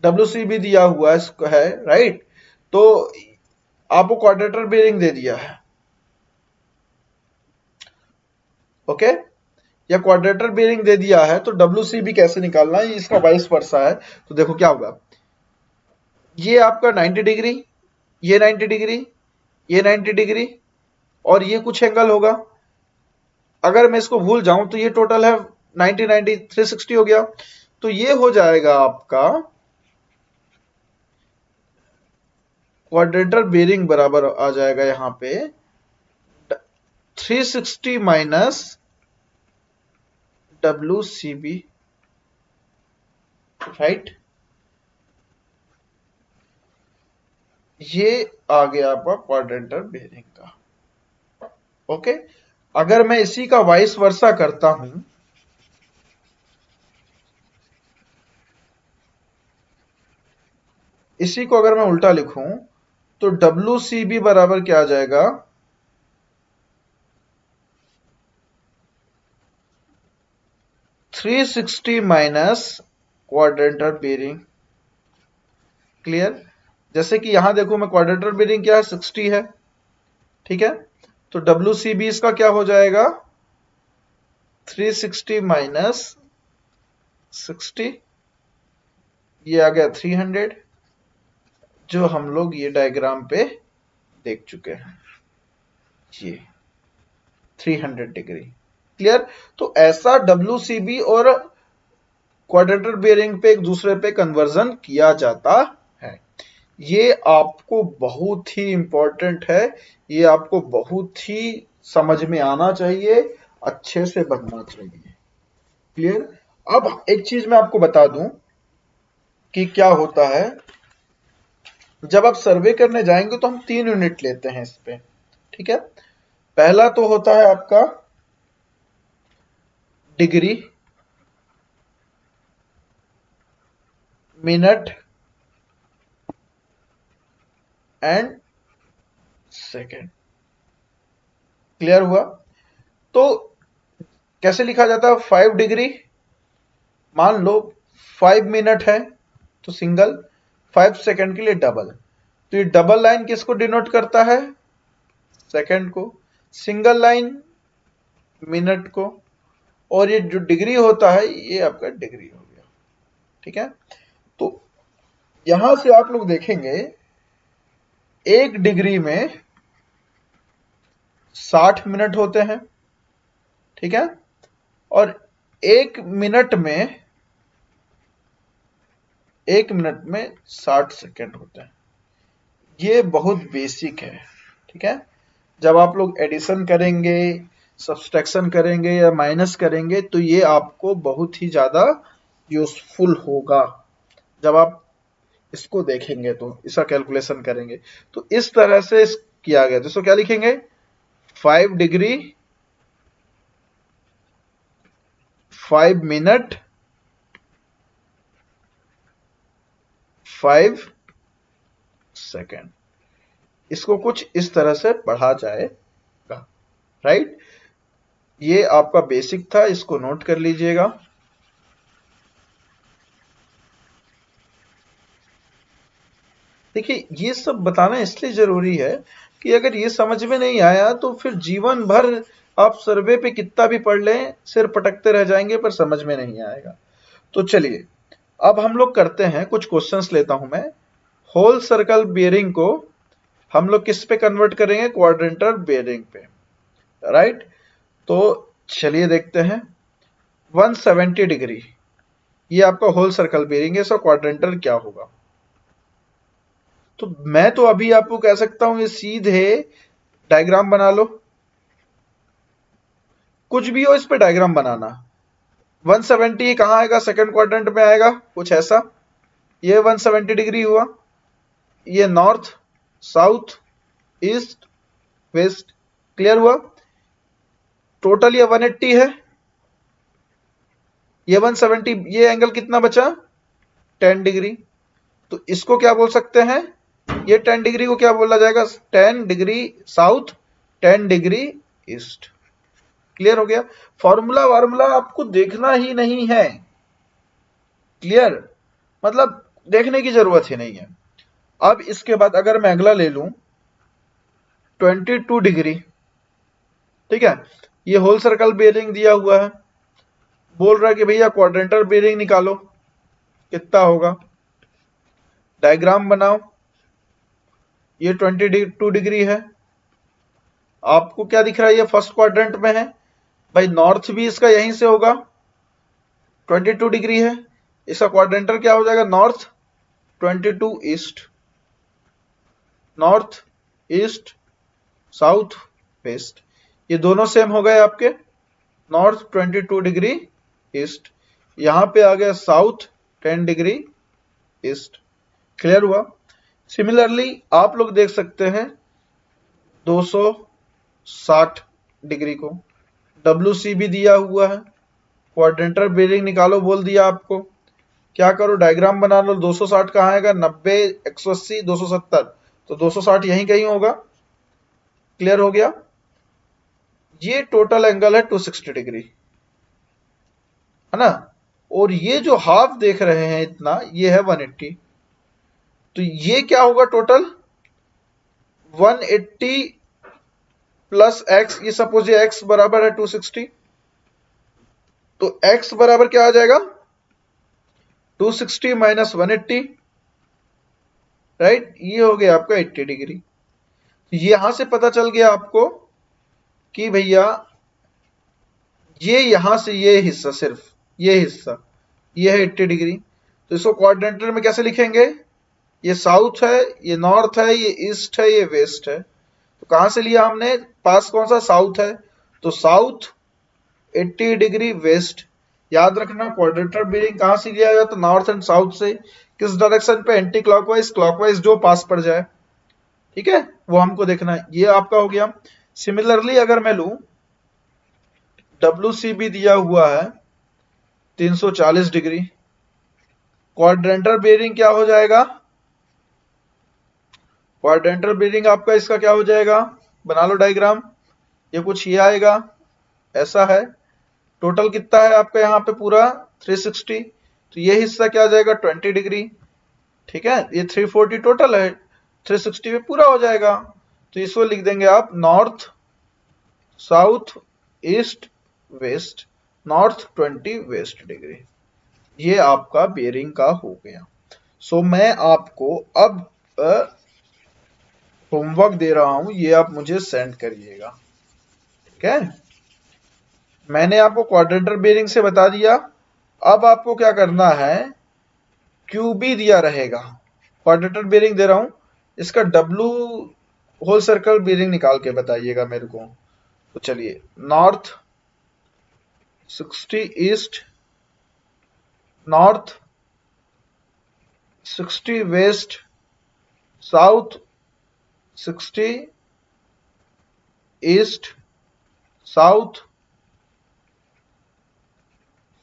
WCB दिया हुआ है, राइट? तो आपको क्वाड्रेंटल बेयरिंग दे दिया है, ओके? या क्वाड्रेंटल बेयरिंग दे दिया है, तो WCB कैसे निकालना है, इसका वाइस वर्सा है। तो देखो क्या होगा, ये आपका 90 डिग्री, ये 90 डिग्री, ये 90 डिग्री, और ये कुछ एंगल होगा। अगर मैं इसको भूल जाऊं तो ये टोटल है 90 90 360 हो गया, तो ये हो जाएगा आपका क्वाड्रेंटल बेरिंग बराबर आ जाएगा यहां पे 360 माइनस WCB, राइट। ये आ गया आपका क्वाड्रेंटल बेरिंग का। ओके, अगर मैं इसी का वाइस वर्सा करता हूं, इसी को अगर मैं उल्टा लिखूं तो WCB बराबर क्या आ जाएगा 360 माइनस क्वाड्रेंटल बेरिंग। क्लियर? जैसे कि यहां देखो मैं क्वाड्रेंटल बेरिंग क्या है 60 है, ठीक है, तो WCB इसका क्या हो जाएगा 360 माइनस 60, ये आ गया 300, जो हम लोग ये डायग्राम पे देख चुके हैं, ये 300 डिग्री। क्लियर? तो ऐसा WCB और क्वाड्रेंटल बेरिंग पे एक दूसरे पे कन्वर्जन किया जाता है। ये आपको बहुत ही इंपॉर्टेंट है, ये आपको बहुत ही समझ में आना चाहिए, अच्छे से बनना चाहिए। क्लियर? अब एक चीज मैं आपको बता दूं कि क्या होता है जब आप सर्वे करने जाएंगे तो हम 3 यूनिट लेते हैं इस पे, ठीक है। पहला तो होता है आपका degree, minute and second. Clear हुआ? तो कैसे लिखा जाता है 5 डिग्री, मान लो 5 मिनट है तो सिंगल, 5 सेकंड के लिए डबल, तो ये डबल लाइन किसको डिनोट करता है सेकंड को, सिंगल लाइन मिनट को, और ये जो डिग्री होता है ये आपका डिग्री हो गया, ठीक है। तो यहां से आप लोग देखेंगे 1 डिग्री में 60 मिनट होते हैं, ठीक है, और 1 मिनट में 60 सेकंड होते हैं। ये बहुत बेसिक है, ठीक है। जब आप लोग एडिशन करेंगे, सब्सट्रैक्शन करेंगे या माइनस करेंगे तो ये आपको बहुत ही ज्यादा यूजफुल होगा। जब आप इसको देखेंगे तो इसका कैलकुलेशन करेंगे तो इस तरह से किया गया, तो इसको क्या लिखेंगे 5 डिग्री 5 मिनट 5 सेकेंड, इसको कुछ इस तरह से पढ़ा जाएगा, राइट। ये आपका बेसिक था, इसको नोट कर लीजिएगा। देखिए ये सब बताना इसलिए जरूरी है कि अगर ये समझ में नहीं आया तो फिर जीवन भर आप सर्वे पे कितना भी पढ़ लें सिर पटकते रह जाएंगे पर समझ में नहीं आएगा। तो चलिए अब हम लोग करते हैं, कुछ क्वेश्चंस लेता हूं मैं। होल सर्कल बेयरिंग को हम लोग किस पे कन्वर्ट करेंगे क्वाड्रेंटल बेयरिंग पे, राइट। तो चलिए देखते हैं 170 डिग्री, ये आपका होल सर्कल बेयरिंग है, इसका क्वाड्रेंटल क्या होगा। तो मैं तो अभी आपको कह सकता हूं ये सीधे डायग्राम बना लो, कुछ भी हो इस पे डायग्राम बनाना। 170 कहां आएगा सेकंड क्वाड्रेंट में आएगा, कुछ ऐसा। ये 170 डिग्री हुआ, ये north south east waste. Clear हुआ? टोटल ये 180 है, ये 170, ये एंगल कितना बचा 10 डिग्री। तो इसको क्या बोल सकते हैं, ये 10 डिग्री को क्या बोला जाएगा 10 degree south 10 degree east. Clear हो गया? फॉर्मूला वार्मूला आपको देखना ही नहीं है, क्लियर, मतलब देखने की जरूरत ही नहीं है। अब इसके बाद अगर मैं अगला ले लूं 22 डिग्री, ठीक है, ये होल सर्कल बेयरिंग दिया हुआ है, बोल रहा है कि भैया क्वाड्रेंटल बेयरिंग निकालो, कितना होगा, डायग्राम बनाओ। ये 22 डिग्री है, आपको क्या दिख रहा है, ये फर्स्ट क्वाड्रेंट में है, भाई नॉर्थ भी इसका यहीं से होगा, 22 डिग्री है, इसका क्वाड्रेंटल क्या हो जाएगा north 22 east. North east south west, ये दोनों सेम हो गए आपके। नॉर्थ 22 डिग्री ईस्ट, यहां पे आ गया साउथ 10 डिग्री ईस्ट। क्लियर हुआ। सिमिलरली आप लोग देख सकते हैं 260 डिग्री को, WC भी दिया हुआ है, क्वाड्रेंटर बेरिंग निकालो बोल दिया आपको, क्या करो डायग्राम बना लो। 260 कहाँ आएगा, 90 180 270, तो 260 यहीं कहीं होगा। क्लियर हो गया। ये टोटल एंगल है 260 डिग्री, है ना। और ये जो हाफ देख रहे हैं इतना, ये है 180, तो ये क्या होगा टोटल 180 प्लस x, ये सपोज ये x बराबर है 260, तो x बराबर क्या आ जाएगा 260 माइनस 180, राइट, ये हो गया आपका 80 डिग्री। यहां से पता चल गया आपको कि भैया ये यहां से ये हिस्सा, सिर्फ ये हिस्सा, ये है 80 डिग्री। तो इसको क्वाड्रेंटर में कैसे लिखेंगे, ये साउथ है, ये नॉर्थ है, ये ईस्ट है, ये वेस्ट है। तो कहां से लिया हमने, पास कौन सा साउथ है, तो साउथ 80 डिग्री वेस्ट। याद रखना क्वाड्रेंटर बेरिंग कहां से लिया जाए, तो नॉर्थ एंड साउथ से। किस डायरेक्शन पे, एंटी क्लॉकवाइज, क्लॉकवाइज, जो पास पड़ जाए, ठीक है, वो हमको देखना है। ये आपका हो गया। सिमिलरली अगर मैं लूं WC भी दिया हुआ है 340 डिग्री, क्वाड्रेंटर बेरिंग क्या हो जाएगा, क्वाड्रेंटर बेरिंग आपका इसका क्या हो जाएगा, बना लो डायग्राम, ये कुछ ये आएगा, ऐसा है। टोटल कितना है आपका यहाँ पे पूरा 360, तो ये हिस्सा क्या आ जाएगा 20 डिग्री, ठीक है, ये 340 टोटल है, 360 में पूरा हो जाएगा। तो इसको लिख देंगे आप north south east west, north 20 west degree. ये आपका बेरिंग का हो गया। सो मैं आपको अब होमवर्क दे रहा हूं, ये आप मुझे सेंड करिएगा, ठीक है। मैंने आपको क्वाड्रेंटर बेरिंग से बता दिया। अब आपको क्या करना है, QB दिया रहेगा, क्वाड्रेंटर बेरिंग दे रहा हूं, इसका W होल सर्कल बेरिंग निकाल के बताइएगा मेरे को। तो चलिए, north 60 east, north 60 west, south 60 east, south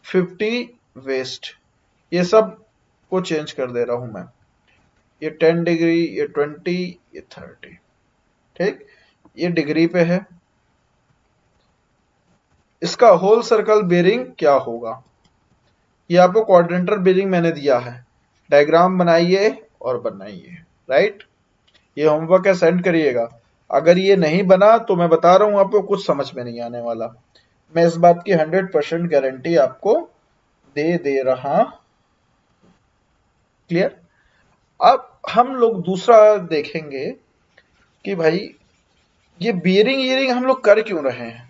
50 west, ये सब को चेंज कर दे रहा हूं मैं। ये 10 डिग्री, ये 20, ये 30, ठीक, ये डिग्री पे है। इसका होल सर्कल बेरिंग क्या होगा, ये आपको क्वाड्रेंटर बेरिंग मैंने दिया है, डायग्राम बनाइए और बनाइए, राइट। ये होमवर्क है, सेंड करिएगा। अगर ये नहीं बना तो मैं बता रहा हूं आपको कुछ समझ में नहीं आने वाला। मैं इस बात की 100% गारंटी आपको दे रहा। क्लियर। अब हम लोग दूसरा देखेंगे कि भाई ये बेरिंग हम लोग कर क्यों रहे हैं,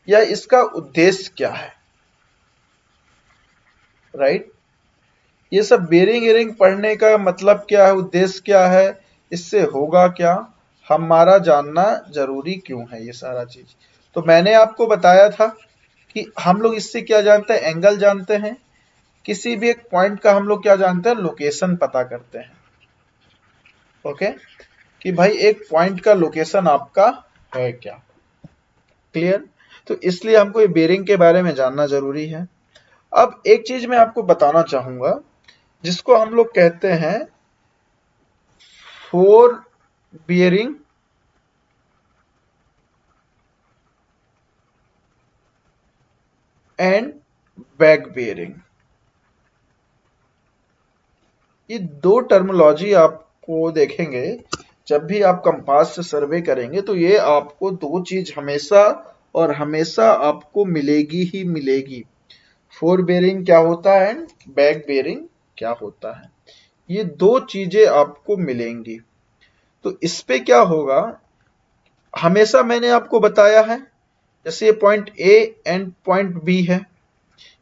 या इसका उद्देश्य क्या है, राइट। ये सब बेरिंग पढ़ने का मतलब क्या है, उद्देश्य क्या है, इससे होगा क्या, हमारा जानना जरूरी क्यों है ये सारा चीज। तो मैंने आपको बताया था कि हम लोग इससे क्या जानते हैं, एंगल जानते हैं, किसी भी एक पॉइंट का हम लोग क्या जानते हैं, लोकेशन पता करते हैं। ओके, कि भाई एक पॉइंट का लोकेशन आपका है क्या। क्लियर। तो इसलिए हमको ये बेरिंग के बारे में जानना जरूरी है। अब एक चीज मैं आपको बताना चाहूंगा, जिसको हम लोग कहते हैं fore bearing and back bearing. ये दो टर्मिनोलॉजी आपको देखेंगे जब भी आप कंपास से सर्वे करेंगे, तो ये आपको दो चीज हमेशा और हमेशा आपको मिलेगी ही मिलेगी। फोर बेरिंग क्या होता है, बैक बेरिंग क्या होता है, ये दो चीजें आपको मिलेंगी। तो इस पे क्या होगा, हमेशा मैंने आपको बताया है, जैसे ये point A and point B है,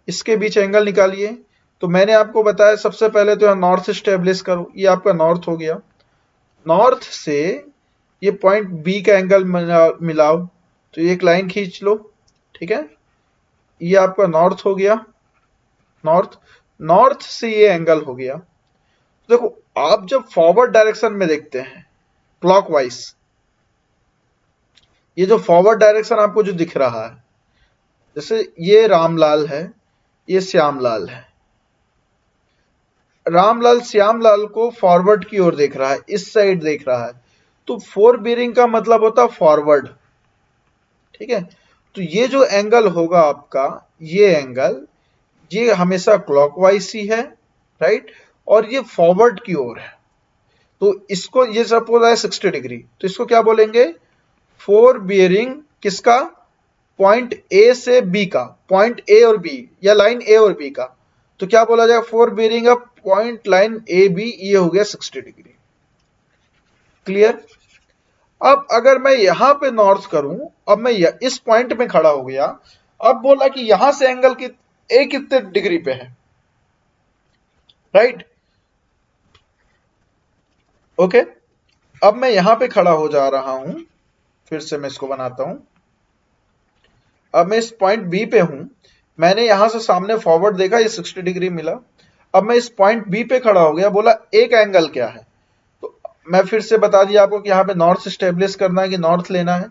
इसके बीच एंगल निकालिए। तो मैंने आपको बताया सबसे पहले तो यहाँ नॉर्थ स्टेब्लिश करो, ये आपका नॉर्थ हो गया। नॉर्थ से ये पॉइंट बी का एंगल मिलाओ, तो एक लाइन खींच लो, ठीक है, ये आपका नॉर्थ हो गया, नॉर्थ, नॉर्थ से ये एंगल हो गया। तो देखो आप जब फॉरवर्ड डायरेक्शन में देखते हैं क्लॉकवाइज, ये जो फॉरवर्ड डायरेक्शन आपको जो दिख रहा है, जैसे ये रामलाल है, ये श्यामलाल है, रामलाल श्यामलाल को फॉरवर्ड की ओर देख रहा है, इस साइड देख रहा है, तो फोर बीरिंग का मतलब होता है फॉरवर्ड, ठीक है। तो ये जो एंगल होगा आपका, ये एंगल, ये हमेशा क्लॉकवाइज ही है, राइट, और ये फॉरवर्ड की ओर है। तो इसको, ये सपोज है 60 डिग्री, तो इसको क्या बोलेंगे, फोर बियरिंग किसका, पॉइंट ए से बी का, पॉइंट ए और बी या लाइन ए और बी का, तो क्या बोला जाएगा, fore bearing of point line A B, ये हो गया 60 डिग्री। क्लियर। अब अगर मैं यहां पे नॉर्थ करूं, अब मैं इस पॉइंट में खड़ा हो गया, अब बोला कि यहां से एंगल ए कितने डिग्री पे है, राइट, ओके। अब मैं यहां पे खड़ा हो जा रहा हूं, फिर से मैं इसको बनाता हूं, अब मैं इस पॉइंट बी पे हूं, मैंने यहां से सामने फॉरवर्ड देखा, ये 60 डिग्री मिला, अब मैं इस पॉइंट बी पे खड़ा हो गया, बोला एक एंगल क्या है, तो मैं फिर से बता दिया आपको कि यहाँ पे नॉर्थ स्टेब्लिश करना है कि नॉर्थ लेना है,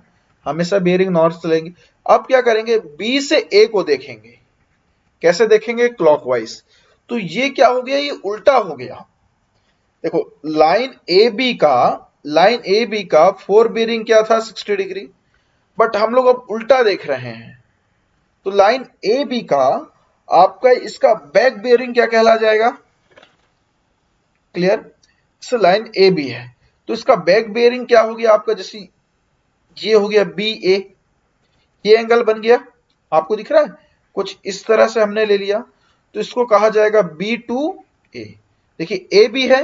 हमेशा बेयरिंग नॉर्थ लेंगे। अब क्या करेंगे, बी से ए को देखेंगे, कैसे देखेंगे, क्लॉकवाइज। तो ये क्या हो गया, ये उल्टा हो गया। देखो लाइन ए बी का फोर बेयरिंग क्या था, 60 डिग्री, बट हम लोग अब उल्टा देख रहे हैं। तो लाइन ए बी का आपका इसका बैक बेयरिंग क्या कहला जाएगा, क्लियर। इस लाइन ए बी है, तो इसका बैक बेयरिंग क्या हो गया आपका, जैसे ये हो गया बी ए, ये एंगल बन गया, आपको दिख रहा है, कुछ इस तरह से हमने ले लिया, तो इसको कहा जाएगा बी टू ए। देखिए ए बी है,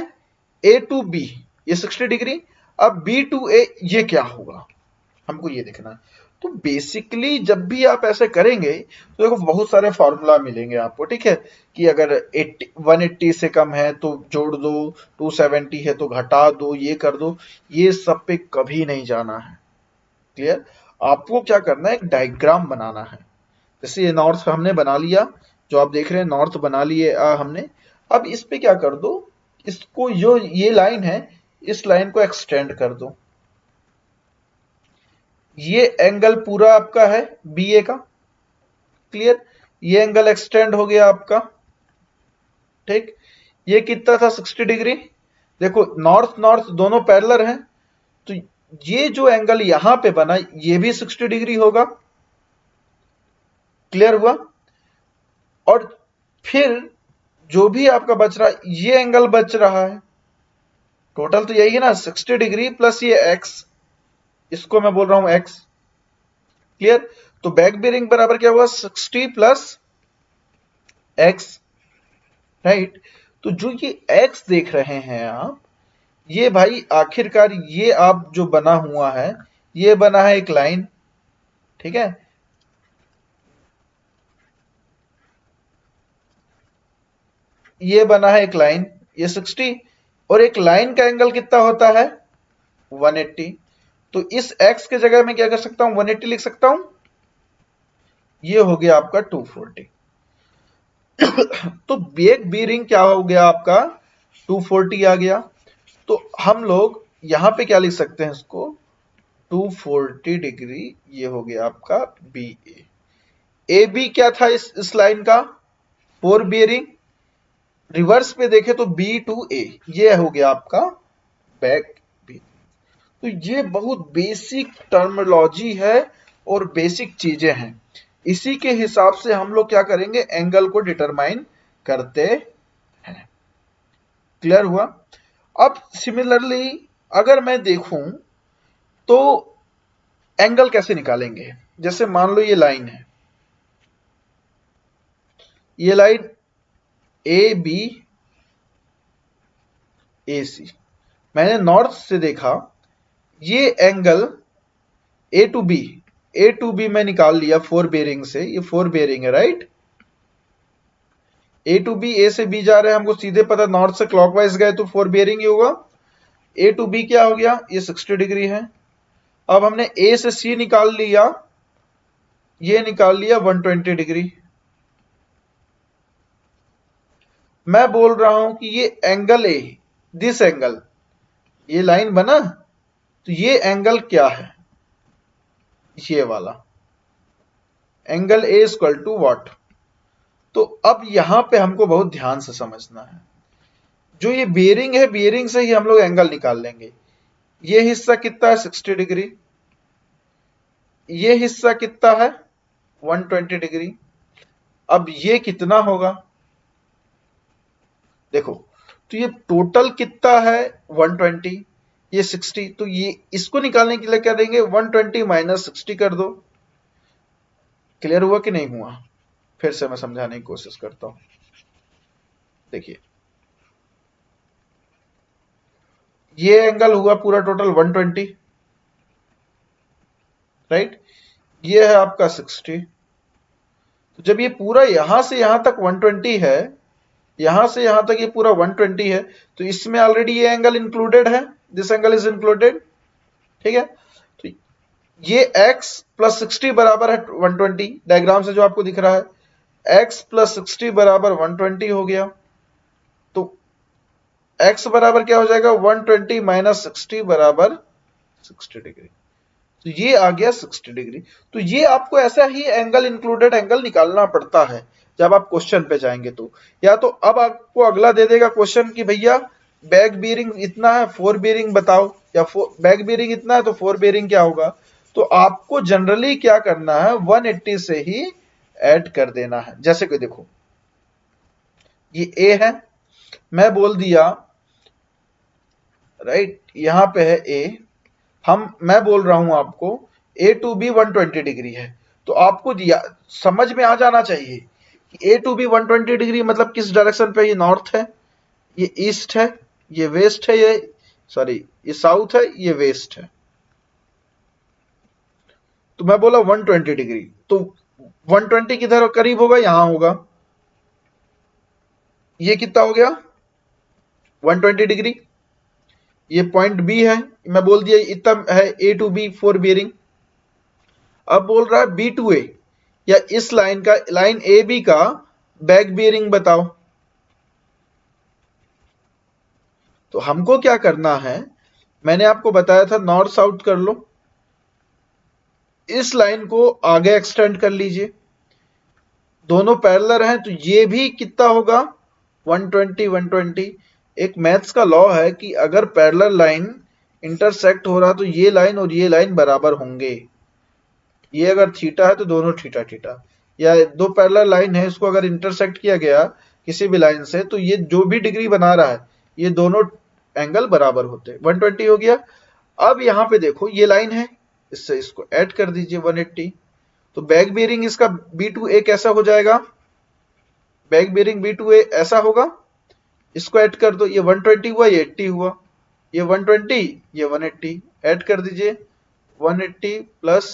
ए टू बी, ये 60 डिग्री, अब बी टू ए ये क्या होगा, हमको ये देखना है। तो बेसिकली जब भी आप ऐसे करेंगे तो देखो बहुत सारे फॉर्मूला मिलेंगे आपको, ठीक है, कि अगर 180 से कम है तो जोड़ दो, 270 है तो घटा दो, ये कर दो, ये सब पे कभी नहीं जाना है, क्लियर। आपको क्या करना है, एक डायग्राम बनाना है। जैसे ये नॉर्थ हमने बना लिया, जो आप देख रहे हैं नॉर्थ बना लिए हमने, अब इस पे क्या कर दो, इसको जो ये लाइन है, इस लाइन को एक्सटेंड कर दो, ये एंगल पूरा आपका है बी ए का, क्लियर, ये एंगल एक्सटेंड हो गया आपका, ठीक, ये कितना था, 60 डिग्री। देखो नॉर्थ नॉर्थ दोनों पैरेलल हैं, तो ये जो एंगल यहां पे बना, ये भी 60 डिग्री होगा, क्लियर हुआ। और फिर जो भी आपका बच रहा है, ये एंगल बच रहा है, टोटल तो यही है ना, 60 डिग्री प्लस ये एक्स, इसको मैं बोल रहा हूं एक्स, क्लियर। तो बैक बेयरिंग बराबर क्या हुआ, 60 प्लस एक्स, राइट। तो जो ये एक्स देख रहे हैं आप, ये भाई आखिरकार ये आप जो बना हुआ है, ये बना है एक लाइन, ठीक है, ये बना है एक लाइन, ये 60, और एक लाइन का एंगल कितना होता है, 180। तो इस x के जगह में क्या कर सकता हूं, 180 लिख सकता हूं, ये हो गया आपका 240। तो बैक बेयरिंग क्या हो गया आपका, 240 आ गया। तो हम लोग यहां पे क्या लिख सकते हैं इसको, 240 डिग्री, ये हो गया आपका बी ए बी क्या था इस लाइन का, फोर बेयरिंग, रिवर्स पे देखे तो बी टू ए, ये हो गया आपका बैक बेयरिंग। तो ये बहुत बेसिक टर्मिनोलॉजी है और बेसिक चीजें हैं, इसी के हिसाब से हम लोग क्या करेंगे, एंगल को डिटरमाइन करते हैं, क्लियर हुआ। अब सिमिलरली अगर मैं देखूं तो एंगल कैसे निकालेंगे, जैसे मान लो ये लाइन है, ये लाइन ए बी ए सी, मैंने नॉर्थ से देखा, ये एंगल ए टू बी मैं निकाल लिया फोर बेयरिंग से, ये फोर बेयरिंग है, राइट, ए टू बी, ए से बी जा रहे हैं, हमको सीधे पता नॉर्थ से क्लॉकवाइज गए तो फोर बेयरिंग ही होगा, ए टू बी क्या हो गया, ये 60 डिग्री है। अब हमने ए से सी निकाल लिया, ये निकाल लिया 120 डिग्री। मैं बोल रहा हूं कि ये एंगल ए, दिस एंगल, ये लाइन बना, तो ये एंगल क्या है, ये वाला angle A equal to what. तो अब यहां पे हमको बहुत ध्यान से समझना है, जो ये बेयरिंग है, बेयरिंग से ही हम लोग एंगल निकाल लेंगे। ये हिस्सा कितना है 60 डिग्री, ये हिस्सा कितना है 120 डिग्री। अब ये कितना होगा, देखो, तो ये टोटल कितना है 120, ये 60, तो ये इसको निकालने के लिए क्या देंगे, 120 माइनस 60 कर दो। क्लियर हुआ कि नहीं हुआ, फिर से मैं समझाने की कोशिश करता हूं। देखिए, ये एंगल हुआ पूरा टोटल 120, राइट, ये है आपका 60। तो जब ये पूरा यहां से यहां तक 120 है, यहां से यहां तक ये पूरा 120 है, तो इसमें ऑलरेडी ये एंगल इंक्लूडेड है, दिस एंगल इज इंक्लूडेड, ठीक है। तो ये x प्लस 60 बराबर है 120, डायग्राम से जो आपको दिख रहा है, x प्लस 60 बराबर 120 हो गया। तो x बराबर क्या हो जाएगा, 120 माइनस 60 बराबर 60 डिग्री। तो ये आ गया 60 डिग्री। तो ये आपको ऐसा ही एंगल इंक्लूडेड एंगल निकालना पड़ता है जब आप क्वेश्चन पे जाएंगे। तो या तो अब आपको अगला दे देगा क्वेश्चन कि भैया बैक बीयरिंग इतना है, फोर बीयरिंग बताओ, या बैक बीयरिंग इतना है तो फोर बीयरिंग क्या होगा। तो आपको जनरली क्या करना है, 180 से ही ऐड कर देना है। जैसे कि देखो, ये ए है, मैं बोल दिया, राइट, यहां पे है ए, मैं बोल रहा हूं आपको ए टू बी 120 डिग्री है। तो आपको दिया, समझ में आ जाना चाहिए कि ए टू बी 120 डिग्री मतलब किस डायरेक्शन पे, ये नॉर्थ है, ये ईस्ट है, ये वेस्ट है, ये सॉरी ये साउथ है, ये वेस्ट है। तो मैं बोला 120 डिग्री, तो 120 किधर करीब होगा, यहां होगा। ये कितना हो गया 120 डिग्री, ये पॉइंट बी है, मैं बोल दिया इतना है ए टू बी फोर बियरिंग। अब बोल रहा है बी टू ए, या इस लाइन का, लाइन ए बी का बैक बियरिंग बताओ। तो हमको क्या करना है, मैंने आपको बताया था नॉर्थ साउथ कर लो, इस लाइन को आगे एक्सटेंड कर लीजिए, दोनों पैरेलल हैं, तो ये भी कितना होगा 120 120। एक मैथ्स का लॉ है कि अगर पैरेलल लाइन इंटरसेक्ट हो रहा तो ये लाइन और ये लाइन बराबर होंगे। ये अगर थीटा है तो दोनों थीटा थीटा, या दो पैरेलल लाइन है, इसको अगर इंटरसेक्ट किया गया किसी भी लाइन से, तो ये जो भी डिग्री बना रहा है ये दोनों एंगल बराबर होते हैं। 120 हो गया। अब यहां पे देखो ये लाइन है, इससे इसको ऐड कर दीजिए 180। तो बैक बियरिंग इसका B2A कैसा हो जाएगा, बैक बियरिंग B2A ऐसा होगा, इसको ऐड कर दो, ये 120 हुआ, ये 80 हुआ, ये 120, ये 180, ऐड कर दीजिए 180 प्लस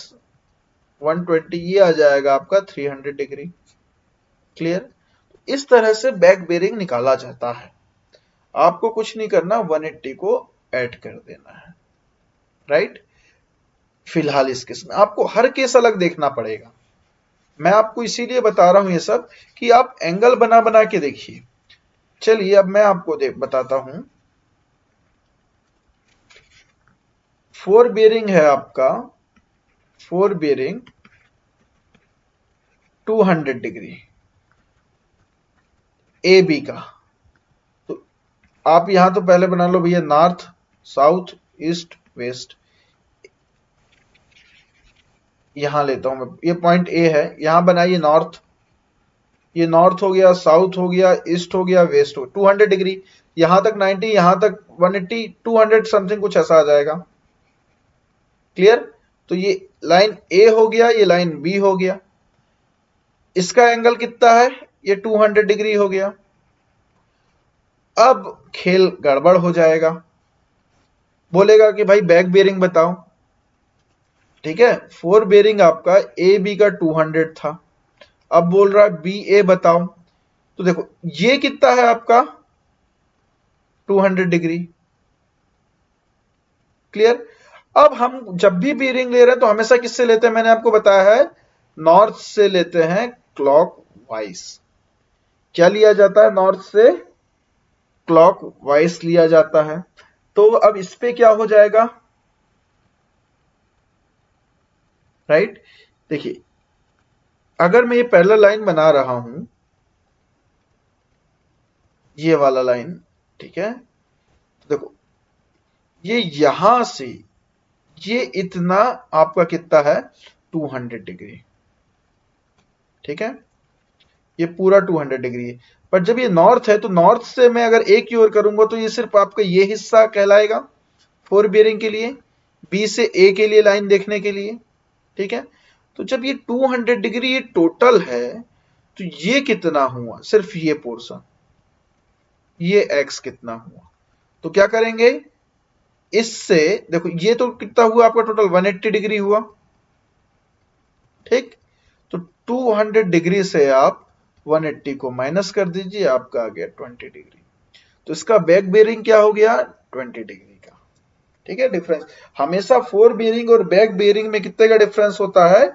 120, ये आ जाएगा आपका 300 डिग्री। क्लियर। इस तरह से बैक बेयरिंग निकाला जाता है। आपको कुछ नहीं करना, 180 को ऐड कर देना है, राइट। फिलहाल इस केस में आपको हर केस अलग देखना पड़ेगा, मैं आपको इसीलिए बता रहा हूं ये सब कि आप एंगल बना बना के देखिए। चलिए अब मैं आपको बताता हूं, फोर बेयरिंग है आपका, fore bearing 200 degree A B का। तो आप यहां तो पहले बना लो भैया, नॉर्थ साउथ ईस्ट वेस्ट, यहां लेता हूं मैं, ये पॉइंट ए है, यहां बनाइए नॉर्थ, ये नॉर्थ हो गया, साउथ हो गया, ईस्ट हो गया, वेस्ट हो, 200 डिग्री, यहां तक 90, यहां तक 180, 200 समथिंग कुछ ऐसा आ जाएगा। क्लियर। तो ये लाइन ए हो गया, ये लाइन बी हो गया, इसका एंगल कितना है, ये 200 डिग्री हो गया। अब खेल गड़बड़ हो जाएगा, बोलेगा कि भाई बैक बेयरिंग बताओ। ठीक है, फोर बेयरिंग आपका ए बी का 200 था, अब बोल रहा है बी ए बताओ। तो देखो ये कितना है आपका 200 डिग्री, क्लियर। अब हम जब भी बीयरिंग ले रहे हैं तो हमेशा किससे लेते हैं, मैंने आपको बताया है नॉर्थ से लेते हैं, क्लॉक वाइज। क्या लिया जाता है, नॉर्थ से क्लॉक वाइज लिया जाता है। तो अब इस पे क्या हो जाएगा, राइट। देखिए अगर मैं ये पैरेलल लाइन बना रहा हूं, ये वाला लाइन, ठीक है, देखो ये यहां से ये इतना आपका कितना है 200 डिग्री, ठीक है, ये पूरा 200 डिग्री है। पर जब ये नॉर्थ है तो नॉर्थ से मैं अगर ए की ओर करूंगा तो ये सिर्फ आपका ये हिस्सा कहलाएगा फोर बियरिंग के लिए, बी से ए के लिए लाइन देखने के लिए, ठीक है। तो जब ये 200 डिग्री ये टोटल है तो ये कितना हुआ, सिर्फ ये पोर्शन, ये एक्स कितना हुआ। तो क्या करेंगे इससे, देखो ये तो कितना हुआ आपका टोटल 180 डिग्री हुआ, ठीक। तो 200 डिग्री से आप 180 को माइनस कर दीजिए, आपका आ गया 20 डिग्री। तो इसका बैक बेयरिंग क्या हो गया 20 डिग्री का, ठीक है। डिफरेंस हमेशा फोर बेयरिंग और बैक बेयरिंग में कितने का डिफरेंस होता है,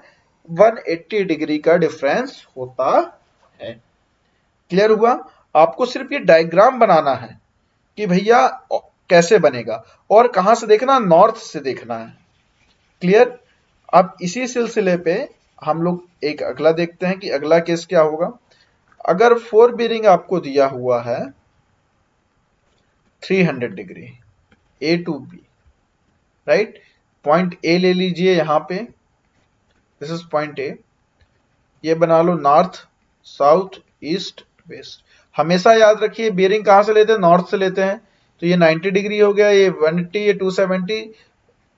180 डिग्री का डिफरेंस होता है। क्लियर हुआ। आपको सिर्फ ये डायग्राम बनाना है कि भैया कैसे बनेगा, और कहां से देखना, नॉर्थ से देखना है। क्लियर। अब इसी सिलसिले पे हम लोग एक अगला देखते हैं कि अगला केस क्या होगा। अगर फोर बेयरिंग आपको दिया हुआ है 300 degree A to B, right, point A ले लीजिए यहां पे, दिस इज पॉइंट ए, ये बना लो नॉर्थ साउथ ईस्ट वेस्ट। हमेशा याद रखिए बेयरिंग कहां से लेते हैं, नॉर्थ से लेते हैं। तो ये 90 डिग्री हो गया, ये 180, ये 270,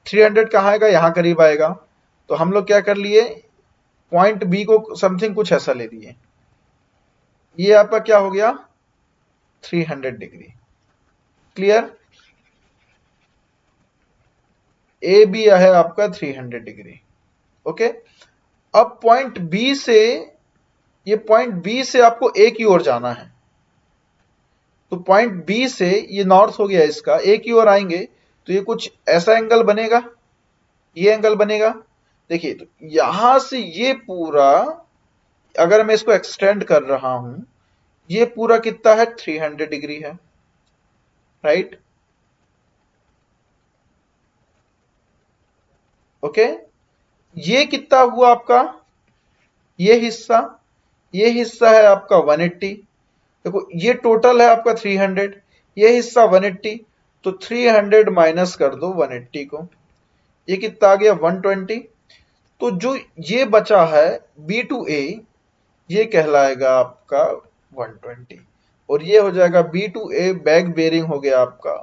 300 कहाँ आएगा, यहां करीब आएगा। तो हम लोग क्या कर लिए, पॉइंट बी को समथिंग कुछ ऐसा ले लिए, ये आपका क्या हो गया 300 डिग्री। क्लियर। ए बी है आपका 300 डिग्री, ओके। अब पॉइंट बी से, ये पॉइंट बी से आपको ए की ओर जाना है, तो पॉइंट बी से ये नॉर्थ हो गया इसका, ए की ओर आएंगे तो ये कुछ ऐसा एंगल बनेगा, ये एंगल बनेगा। देखिए तो यहां से ये पूरा, अगर मैं इसको एक्सटेंड कर रहा हूं, ये पूरा कितना है 300 डिग्री है, राइट, ओके। ये कितना हुआ आपका, ये हिस्सा है आपका 180। देखो ये टोटल है आपका 300, ये हिस्सा 180, तो 300 माइनस कर दो 180 को, ये कितना आ गया 120। तो जो ये बचा है बी टू ए, ये कहलाएगा आपका 120, और ये हो जाएगा B to A back bearing हो गया आपका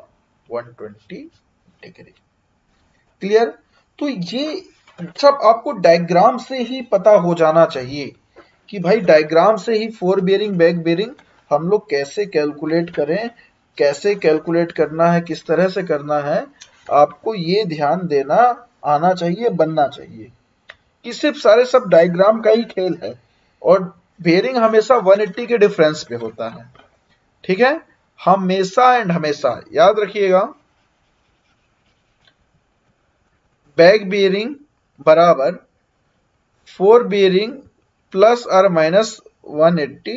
120 डिग्री। क्लियर। तो ये सब आपको डायग्राम से ही पता हो जाना चाहिए कि भाई डायग्राम से ही फोर बेयरिंग बैक बेयरिंग हम लोग कैसे कैलकुलेट करें, कैसे कैलकुलेट करना है, किस तरह से करना है, आपको ये ध्यान देना आना चाहिए, बनना चाहिए कि सिर्फ सारे सब डायग्राम का ही खेल है, और बेयरिंग हमेशा 180 के डिफरेंस पे होता है, ठीक है, हमेशा एंड हमेशा याद रखिएगा। बैक बेयरिंग बराबर फोर बेयरिंग प्लस और माइनस 180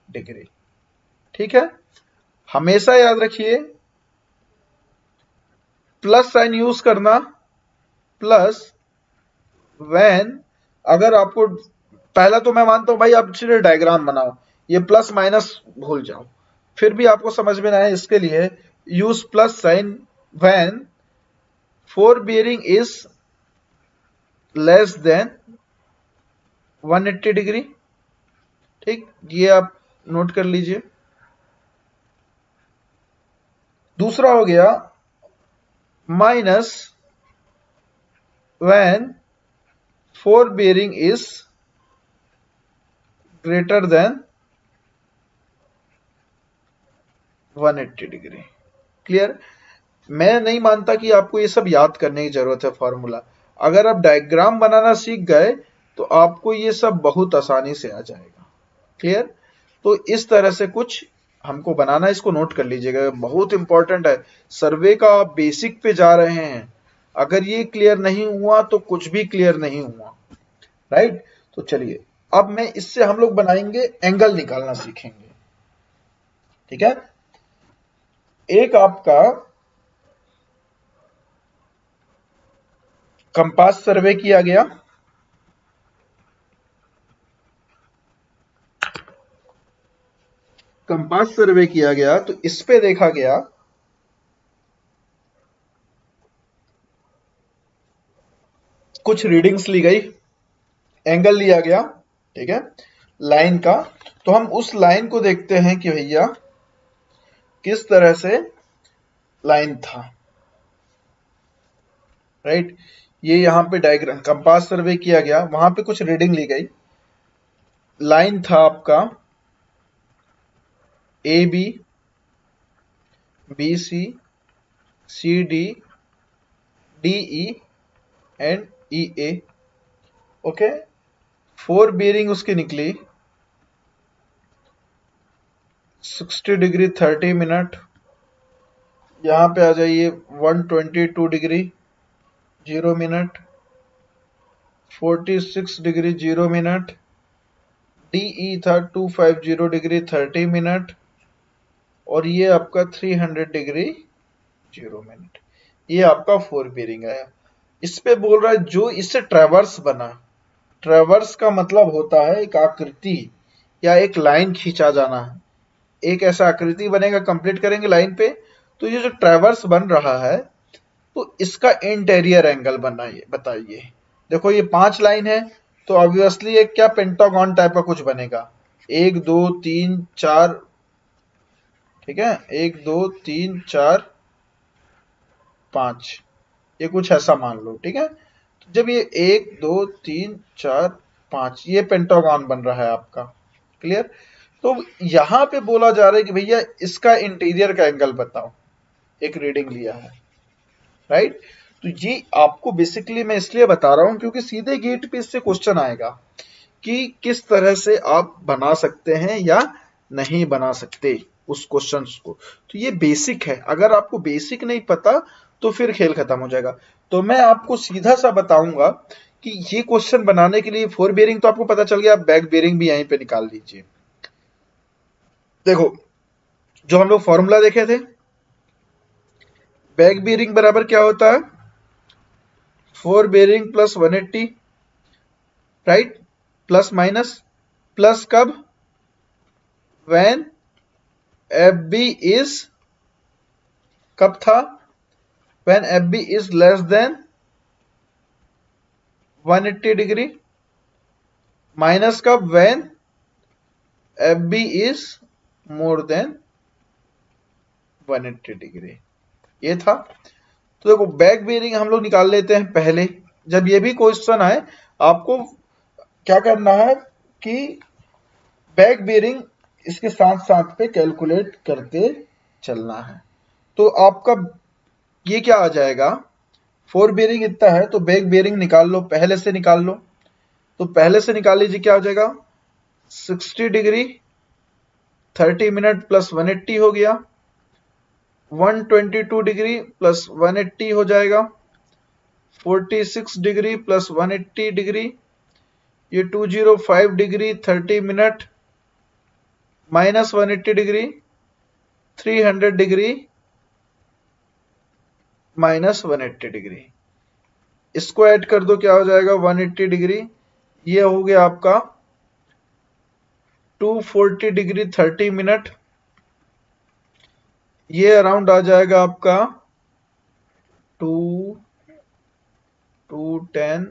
डिग्री, ठीक है, हमेशा याद रखिए। प्लस साइन यूज करना, प्लस व्हेन, अगर आपको पहला तो मैं मानता हूं भाई आप सिर्फ डायग्राम बनाओ, ये प्लस माइनस भूल जाओ, फिर भी आपको समझ में ना आए इसके लिए use plus sign when four bearing is less than 180 degree, ठीक, ये आप नोट कर लीजिए। दूसरा हो गया minus when four bearing is greater than 180 degree. Clear. मैं नहीं मानता कि आपको ये सब याद करने की जरूरत है फॉर्मूला, अगर आप डायग्राम बनाना सीख गए तो आपको ये सब बहुत आसानी से आ जाएगा। क्लियर। तो इस तरह से कुछ हमको बनाना, इसको नोट कर लीजिएगा, बहुत इंपॉर्टेंट है। सर्वे का आप बेसिक पे जा रहे हैं अगर ये क्लियर नहीं हुआ तो कुछ भी क्लियर नहीं हुआ, राइट। तो चलिए अब मैं इससे हम लोग बनाएंगे, एंगल निकालना सीखेंगे, ठीक है। एक आपका कंपास सर्वे किया गया, कंपास सर्वे किया गया तो इस पे देखा गया कुछ रीडिंग्स ली गई, एंगल लिया गया, ठीक है, लाइन का। तो हम उस लाइन को देखते हैं कि भैया किस तरह से लाइन था, राइट। ये यहां पे डायग्राम कंपास सर्वे किया गया, वहां पे कुछ रीडिंग ली गई, लाइन था आपका A B, B C, C D, D E and E A, okay. 4 bearing उसकी निकली 60 डिग्री 30 मिनट। यहाँ पे आ जाइए 122 degree 0 minute, 46 degree 0 minute, DE था 250 डिग्री 30 मिनट, और ये आपका 300 डिग्री 0 मिनट। ये आपका 4 बीयरिंग आया। इस पे बोल रहा है जो इससे ट्रैवर्स बना, ट्रैवर्स का मतलब होता है एक आकृति या एक लाइन खींचा जाना, एक ऐसा आकृति बनेगा, कंप्लीट करेंगे लाइन पे। तो ये जो ट्रैवर्स बन रहा है तो इसका इंटीरियर एंगल बनाइए, बताइए। देखो ये 5 लाइन है तो ऑब्वियसली एक क्या पेंटागन टाइप का कुछ बनेगा, 1 2 3 4, ठीक है, 1 2 3 4 5, ये कुछ ऐसा मान लो, ठीक है। तो जब ये 1 2 3 4 5 ये पेंटागन बन रहा है आपका, क्लियर। तो यहां पे बोला जा रहा है कि भैया इसका इंटीरियर का एंगल बताओ, एक रीडिंग लिया है, राइट। तो ये आपको बेसिकली मैं इसलिए बता रहा हूं क्योंकि सीधे गेट पे इससे क्वेश्चन आएगा कि किस तरह से आप बना सकते हैं या नहीं बना सकते उस क्वेश्चन को। तो ये बेसिक है, अगर आपको बेसिक नहीं पता तो फिर खेल खत्म हो जाएगा। तो मैं आपको सीधा सा बताऊंगा कि ये क्वेश्चन बनाने के लिए 4 बेयरिंग तो आपको पता चल गया, आप बैक बेयरिंग भी यहीं पे निकाल लीजिए। देखो जो हम लोग फॉर्मूला देखे थे, बैक बेयरिंग बराबर क्या होता है, 4 bearing plus 180, right, plus minus, plus कब, व्हेन FB इज, कब था, when FB is less than 180 degree, minus कब, when FB is more than 180 degree, ये था। तो देखो बैक बेयरिंग हम लोग निकाल लेते हैं पहले। जब ये भी क्वेश्चन आए आपको क्या करना है कि बैक बेयरिंग इसके साथ साथ पे कैलकुलेट करते चलना है। तो आपका ये क्या आ जाएगा, 4 बेयरिंग इतना है तो बैक बेयरिंग निकाल लो, पहले से निकाल लो। तो पहले से निकाल लीजिए, क्या हो जाएगा 60 डिग्री 30 मिनट प्लस 180 हो गया, 122 डिग्री प्लस 180 हो जाएगा, 46 डिग्री प्लस 180 डिग्री, ये 205 degree 30 minute minus 180 degree, 300 degree minus 180 degree, इसको ऐड कर दो, क्या हो जाएगा 180 डिग्री, ये हो गया आपका 240 डिग्री 30 मिनट, ये अराउंड आ जाएगा आपका 210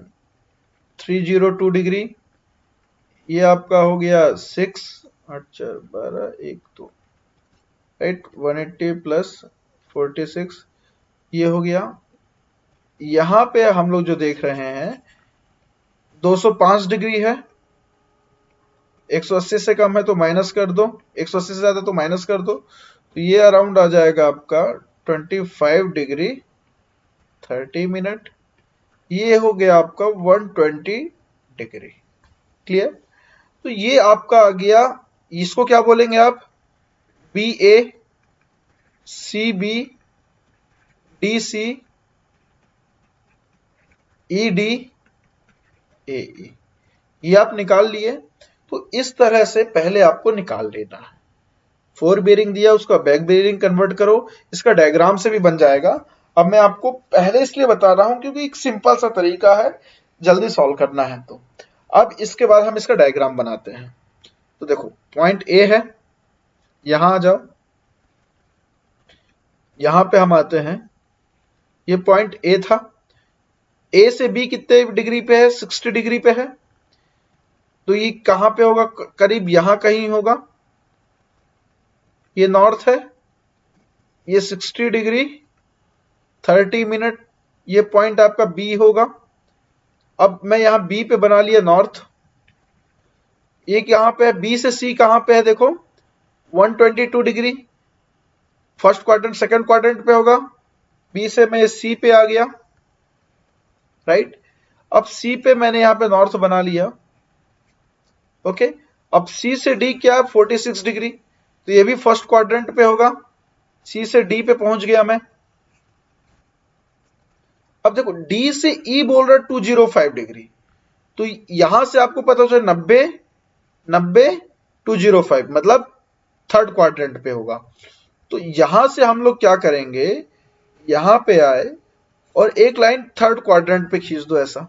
302 डिग्री, ये आपका हो गया 6 8 4 12 1 2, राइट, 180 प्लस 46, ये हो गया। यहां पे हम लोग जो देख रहे हैं 205 डिग्री है, 180 से कम है तो माइनस कर दो, 180 से ज्यादा तो माइनस कर दो, तो ये अराउंड आ जाएगा आपका 25 डिग्री 30 मिनट, ये हो गया आपका 120 डिग्री, क्लियर। तो ये आपका आ गया, इसको क्या बोलेंगे आप, BA CB DC E D A E, ये आप निकाल लिए। तो इस तरह से पहले आपको निकाल लेना है। 4 बेरिंग दिया, उसका बैक बेरिंग कन्वर्ट करो, इसका डायग्राम से भी बन जाएगा। अब मैं आपको पहले इसलिए बता रहा हूं क्योंकि एक सिंपल सा तरीका है, जल्दी सॉल्व करना है। तो अब इसके बाद हम इसका डायग्राम बनाते हैं। तो देखो पॉइंट ए है, यहां आ जाओ, यहां पे हम आते हैं, ये पॉइंट ए था। ए से बी कितने डिग्री पे है? 60 डिग्री पे है। तो ये कहां पे होगा? करीब यहां कहीं होगा। ये नॉर्थ है, ये 60 डिग्री 30 मिनट, ये पॉइंट आपका बी होगा। अब मैं यहां बी पे बना लिया नॉर्थ। ये यहां पे है, बी से सी कहां पे है? देखो 122 degree, first quadrant second quadrant पे होगा। बी से मैं सी पे आ गया, राइट। अब सी पे मैंने यहां पे नॉर्थ बना लिया, ओके। अब सी से डी क्या है? 46 डिग्री, तो ये भी फर्स्ट क्वाड्रेंट पे होगा। सी से डी पे पहुंच गया मैं। अब देखो डी से ई बोल रहा है 205 डिग्री, तो यहां से आपको पता चले 90 90 205 मतलब थर्ड क्वाड्रेंट पे होगा। तो यहां से हम लोग क्या करेंगे, यहां पे आए और एक लाइन थर्ड क्वाड्रेंट पे खींच दो ऐसा।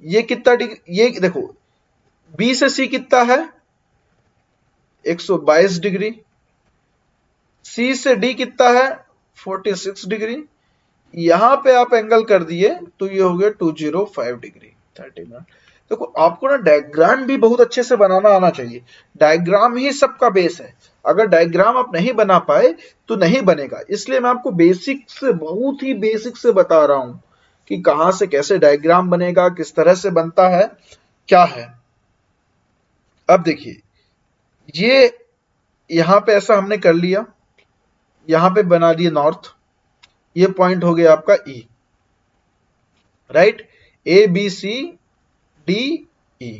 ये कितना डिग्री? ये देखो बी से सी कितना है? 122 डिग्री। सी से डी कितना है? 46 डिग्री। यहां पे आप एंगल कर दिए तो ये हो गया 205 डिग्री 30 मिनट। देखो आपको ना डायग्राम भी बहुत अच्छे से बनाना आना चाहिए। डायग्राम ही सबका बेस है। अगर डायग्राम आप नहीं बना पाए तो नहीं बनेगा। इसलिए मैं आपको बेसिक से, बहुत ही बेसिक से बता रहा हूं कि कहां से कैसे डायग्राम बनेगा, किस तरह से बनता है, क्या है। अब देखिए ये यहां पे ऐसा हमने कर लिया, यहां पे बना दिए नॉर्थ, ये पॉइंट हो गया आपका E, right. A B C D E.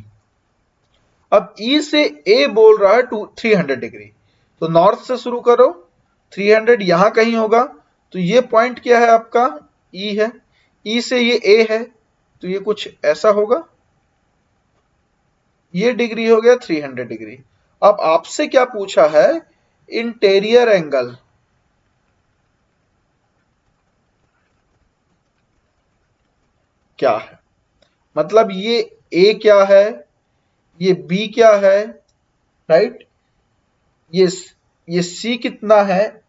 अब ई से ए बोल रहा है 300 डिग्री, तो नॉर्थ से शुरू करो, 300 यहां कहीं होगा। तो ये पॉइंट क्या है आपका? ई है। ई से ये ए है, तो ये कुछ ऐसा होगा। ये डिग्री हो गया 300 डिग्री। अब आपसे क्या पूछा है? Interior angle. क्या है? मतलब ये ए क्या है, ये बी क्या है, राइट। ये सी कितना है,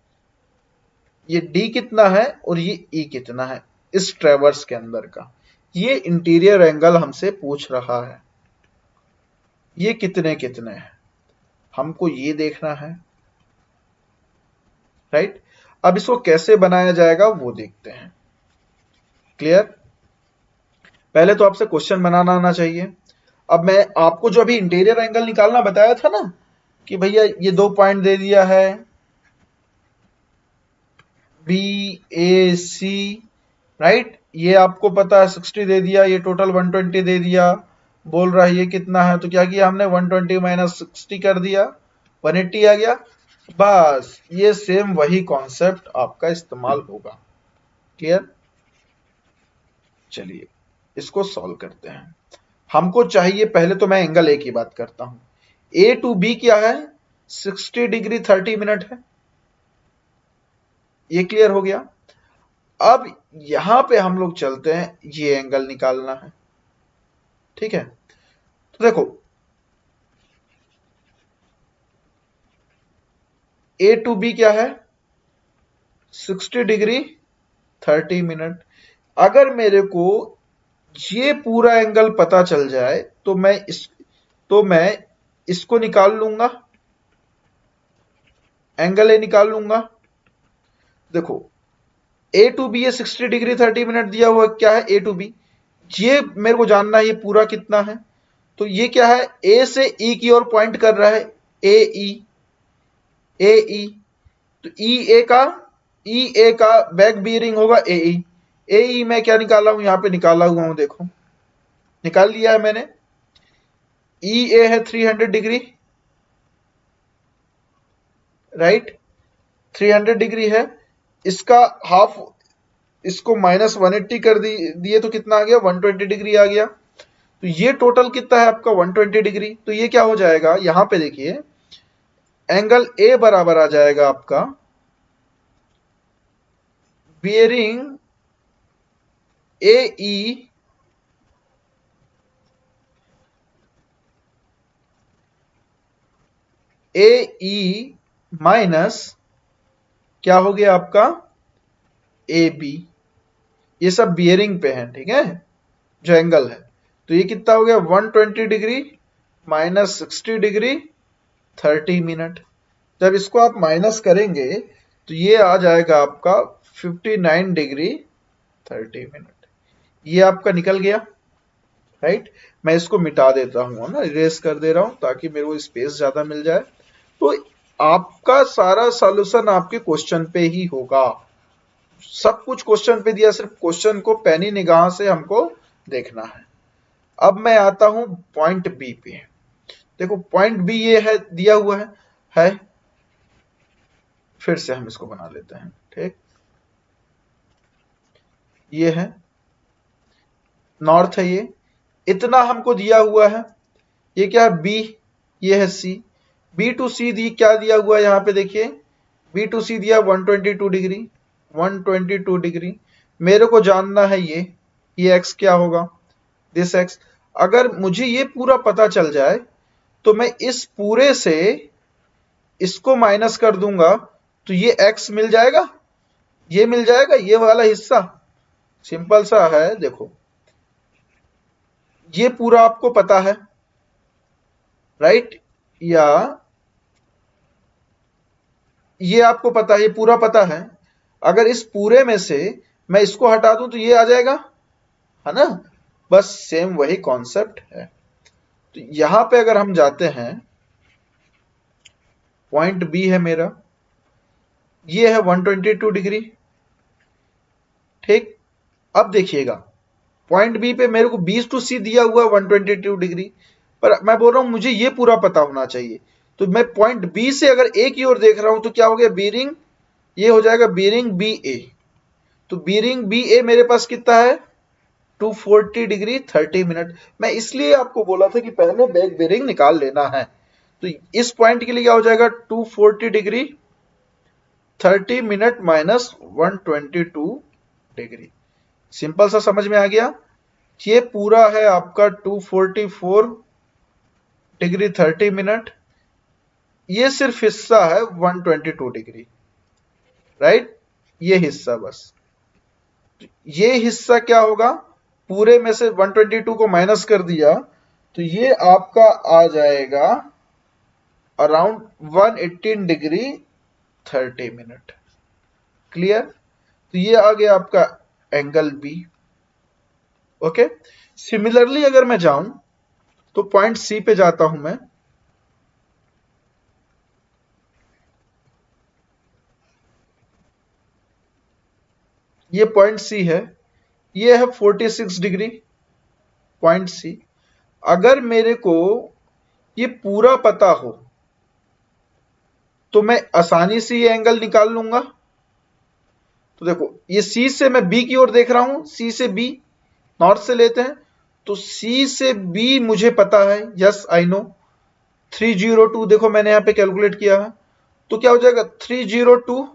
ये डी कितना है, और ये ई कितना है इस ट्रेवर्स के अंदर का। ये इंटीरियर एंगल हमसे पूछ रहा है। ये कितने कितने हैं हमको ये देखना है, राइट। अब इसको कैसे बनाया जाएगा वो देखते हैं। क्लियर? पहले तो आपसे क्वेश्चन बनाना आना चाहिए। अब मैं आपको जो अभी इंटीरियर एंगल निकालना बताया था ना, कि भैया ये 2 पॉइंट दे दिया है, बी ए सी, राइट। ये आपको पता है 60 दे दिया, ये टोटल 120 दे दिया। बोल रहा है ये कितना है, तो क्या किया हमने? 120 माइनस 60 कर दिया, 180 आ गया। बस ये सेम वही कॉन्सेप्ट आपका इस्तेमाल होगा। क्लियर? चलिए इसको सॉल्व करते हैं। हमको चाहिए, पहले तो मैं एंगल ए की बात करता हूं। ए टू बी क्या है? 60 डिग्री 30 मिनट है। ये क्लियर हो गया। अब यहां पे हम लोग चलते हैं, ये एंगल निकालना है, ठीक है। तो देखो ए टू बी क्या है? 60 डिग्री 30 मिनट। अगर मेरे को ये पूरा एंगल पता चल जाए तो मैं इसको निकाल लूंगा, एंगल ए निकाल लूंगा। देखो ए टू बी है 60 डिग्री 30 मिनट दिया हुआ, क्या है? ए टू बी। ये मेरे को जानना है ये पूरा कितना है। तो ये क्या है? ए से ई की ओर पॉइंट कर रहा है, ए ई, ए ई। तो ई ए का बैक बीयरिंग होगा ए ई। ए ई मैं क्या निकाला हूं? यहां पे निकाला हुआ हूं, देखो निकाल लिया है मैंने। ई ए है 300 डिग्री, राइट। 300 डिग्री है, इसका हाफ इसको -180 कर दिए तो कितना आ गया, 120 डिग्री आ गया। तो ये टोटल कितना है आपका 120 डिग्री। तो ये क्या हो जाएगा, यहां पे देखिए एंगल ए बराबर आ जाएगा आपका बियरिंग ए ई माइनस क्या हो गया आपका ए बी। ये सब बियरिंग पे है, ठीक है, जो एंगल है। तो ये कितना हो गया 120 डिग्री माइनस 60 डिग्री 30 मिनट। जब इसको आप माइनस करेंगे तो ये आ जाएगा आपका 59 डिग्री 30 मिनट। ये आपका निकल गया, राइट। मैं इसको मिटा देता हूँ ना, इरेज कर दे रहा हूं ताकि मेरे को स्पेस ज्यादा मिल जाए। तो आपका सारा सॉल्यूशन आपके क्वेश्चन पे ही होगा, सब कुछ क्वेश्चन पे दिया, सिर्फ क्वेश्चन को पैनी निगाह से हमको देखना है। अब मैं आता हूं पॉइंट बी पे। देखो पॉइंट बी ये है, दिया हुआ है। फिर से हम इसको बना लेते हैं, ठीक। ये है नॉर्थ है, ये इतना हमको दिया हुआ है। ये क्या है बी, ये है सी। बी टू सी दी क्या दिया हुआ है, यहां पे देखिए बी टू सी दिया 122 डिग्री, 122 डिग्री। मेरे को जानना है ये एक्स क्या होगा, दिस एक्स। अगर मुझे ये पूरा पता चल जाए तो मैं इस पूरे से इसको माइनस कर दूंगा तो ये एक्स मिल जाएगा, ये मिल जाएगा, ये वाला हिस्सा। सिंपल सा है, देखो ये पूरा आपको पता है, राइट, या ये आपको पता है, ये पूरा पता है। अगर इस पूरे में से मैं इसको हटा दूं तो ये आ जाएगा, है ना। बस सेम वही कॉन्सेप्ट है। तो यहां पे अगर हम जाते हैं, पॉइंट बी है मेरा, ये है 122 डिग्री, ठीक। अब देखिएगा पॉइंट बी पे मेरे को 20 टू सी दिया हुआ 122 डिग्री, पर मैं बोल रहा हूं मुझे ये पूरा पता होना चाहिए। तो मैं पॉइंट बी से अगर ए की ओर देख रहा हूं तो क्या हो गया बीरिंग, ये हो जाएगा बीरिंग बी ए। तो बीरिंग बी ए मेरे पास कितना है 240 डिग्री 30 मिनट। मैं इसलिए आपको बोला था कि पहले बैक बीरिंग निकाल लेना है। तो इस पॉइंट के लिए क्या हो जाएगा 240 degree 30 minute minus 122 degree. Simple सा समझ में आ गया। ये पूरा है आपका 244 डिग्री 30 मिनट, ये सिर्फ हिस्सा है 122 डिग्री, राइट, ये हिस्सा बस। ये हिस्सा क्या होगा, पूरे में से 122 को माइनस कर दिया तो ये आपका आ जाएगा अराउंड 118 डिग्री 30 मिनट। क्लियर। तो ये आ गया आपका एंगल बी। ओके। सिमिलरली अगर मैं जाऊं तो पॉइंट सी पे जाता हूं मैं, ये पॉइंट सी है, ये है 46 डिग्री पॉइंट सी। अगर मेरे को ये पूरा पता हो तो मैं आसानी से ये एंगल निकाल लूंगा। तो देखो ये सी से मैं बी की ओर देख रहा हूं, सी से बी, नॉर्थ से लेते हैं। तो सी से बी मुझे पता है, यस आई नो 302, देखो मैंने यहां पे कैलकुलेट किया है। तो क्या हो जाएगा 302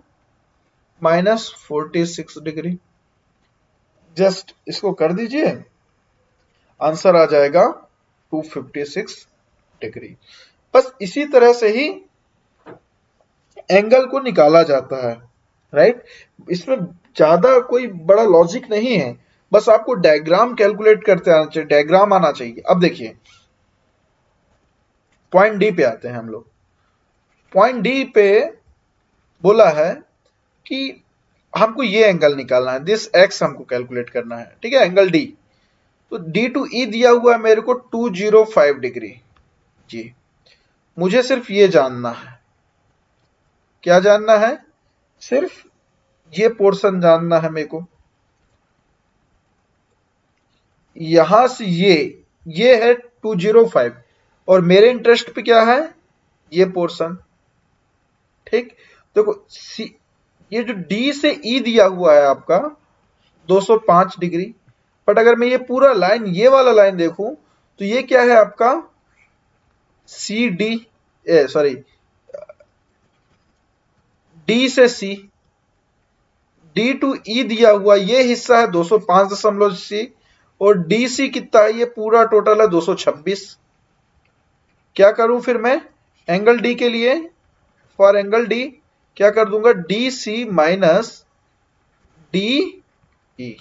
माइनस 46 डिग्री। जस्ट इसको कर दीजिए, आंसर आ जाएगा 256 डिग्री। बस इसी तरह से ही एंगल को निकाला जाता है, राइट। इसमें ज्यादा कोई बड़ा लॉजिक नहीं है, बस आपको डायग्राम कैलकुलेट करते आना चाहिए, डायग्राम आना चाहिए। अब देखिए पॉइंट डी पे आते हैं हम लोग। पॉइंट डी पे बोला है कि हमको ये एंगल निकालना है, दिस एक्स हमको कैलकुलेट करना है, ठीक है, एंगल डी। तो डी टू ई दिया हुआ है मेरे को 205 डिग्री जी। मुझे सिर्फ ये जानना है, क्या जानना है, सिर्फ ये पोर्शन जानना है मेरे को। यहां से ये है 205 और मेरे इंटरेस्ट पे क्या है ये पोर्शन, ठीक। देखो ये जो डी से ई दिया हुआ है आपका, 205 डिग्री। बट अगर मैं ये पूरा लाइन, ये वाला लाइन देखूं तो ये क्या है आपका सी डी, सॉरी डी से सी, डी टू ई दिया हुआ ये हिस्सा है 205.c और डी सी कितना है, ये पूरा टोटल है 226। क्या करूं फिर मैं एंगल डी के लिए, फॉर एंगल डी क्या कर दूंगा, D C minus D E,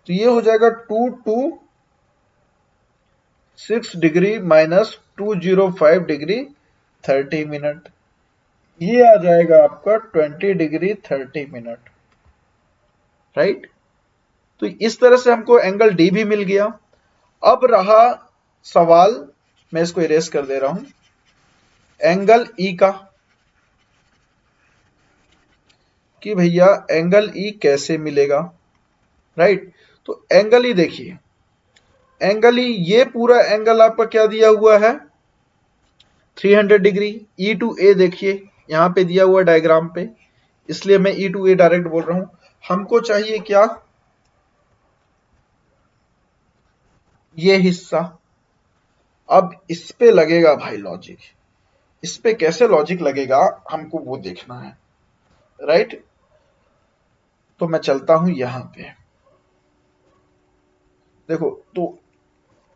तो ये हो जाएगा 226 डिग्री माइनस 205 डिग्री 30 मिनट, ये आ जाएगा आपका 20 डिग्री 30 मिनट, राइट। तो इस तरह से हमको एंगल डी भी मिल गया। अब रहा सवाल, मैं इसको इरेज कर दे रहा हूं, एंगल ई का, कि भैया एंगल ई कैसे मिलेगा, राइट। तो एंगल ई देखिए, एंगल ई ये पूरा एंगल आपका क्या दिया हुआ है 300 डिग्री। ई टू ए देखिए यहां पे दिया हुआ डायग्राम पे, इसलिए मैं ई टू ए डायरेक्ट बोल रहा हूं। हमको चाहिए क्या, ये हिस्सा। अब इस पे लगेगा भाई लॉजिक, इस पे कैसे लॉजिक लगेगा हमको वो देखना है, राइट। तो मैं चलता हूं यहां पे, देखो तो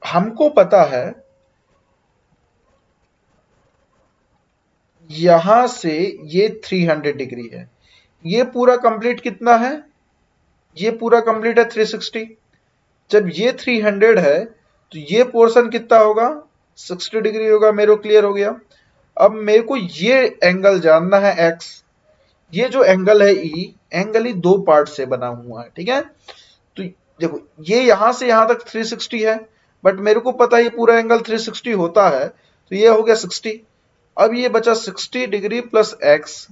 हमको पता है यहां से ये 300 डिग्री है, ये पूरा कंप्लीट कितना है, ये पूरा कंप्लीट है 360। जब ये 300 है तो ये पोर्शन कितना होगा 60 डिग्री होगा, मेरे को क्लियर हो गया। अब मेरे को ये एंगल जानना है x, ये जो एंगल है e, एंगल ही दो पार्ट से बना हुआ है, ठीक है। तो देखो ये यहां से यहां तक 360 है, बट मेरे को पता है ये पूरा एंगल 360 होता है, तो ये हो गया 60। अब ये बचा 60 डिग्री प्लस x,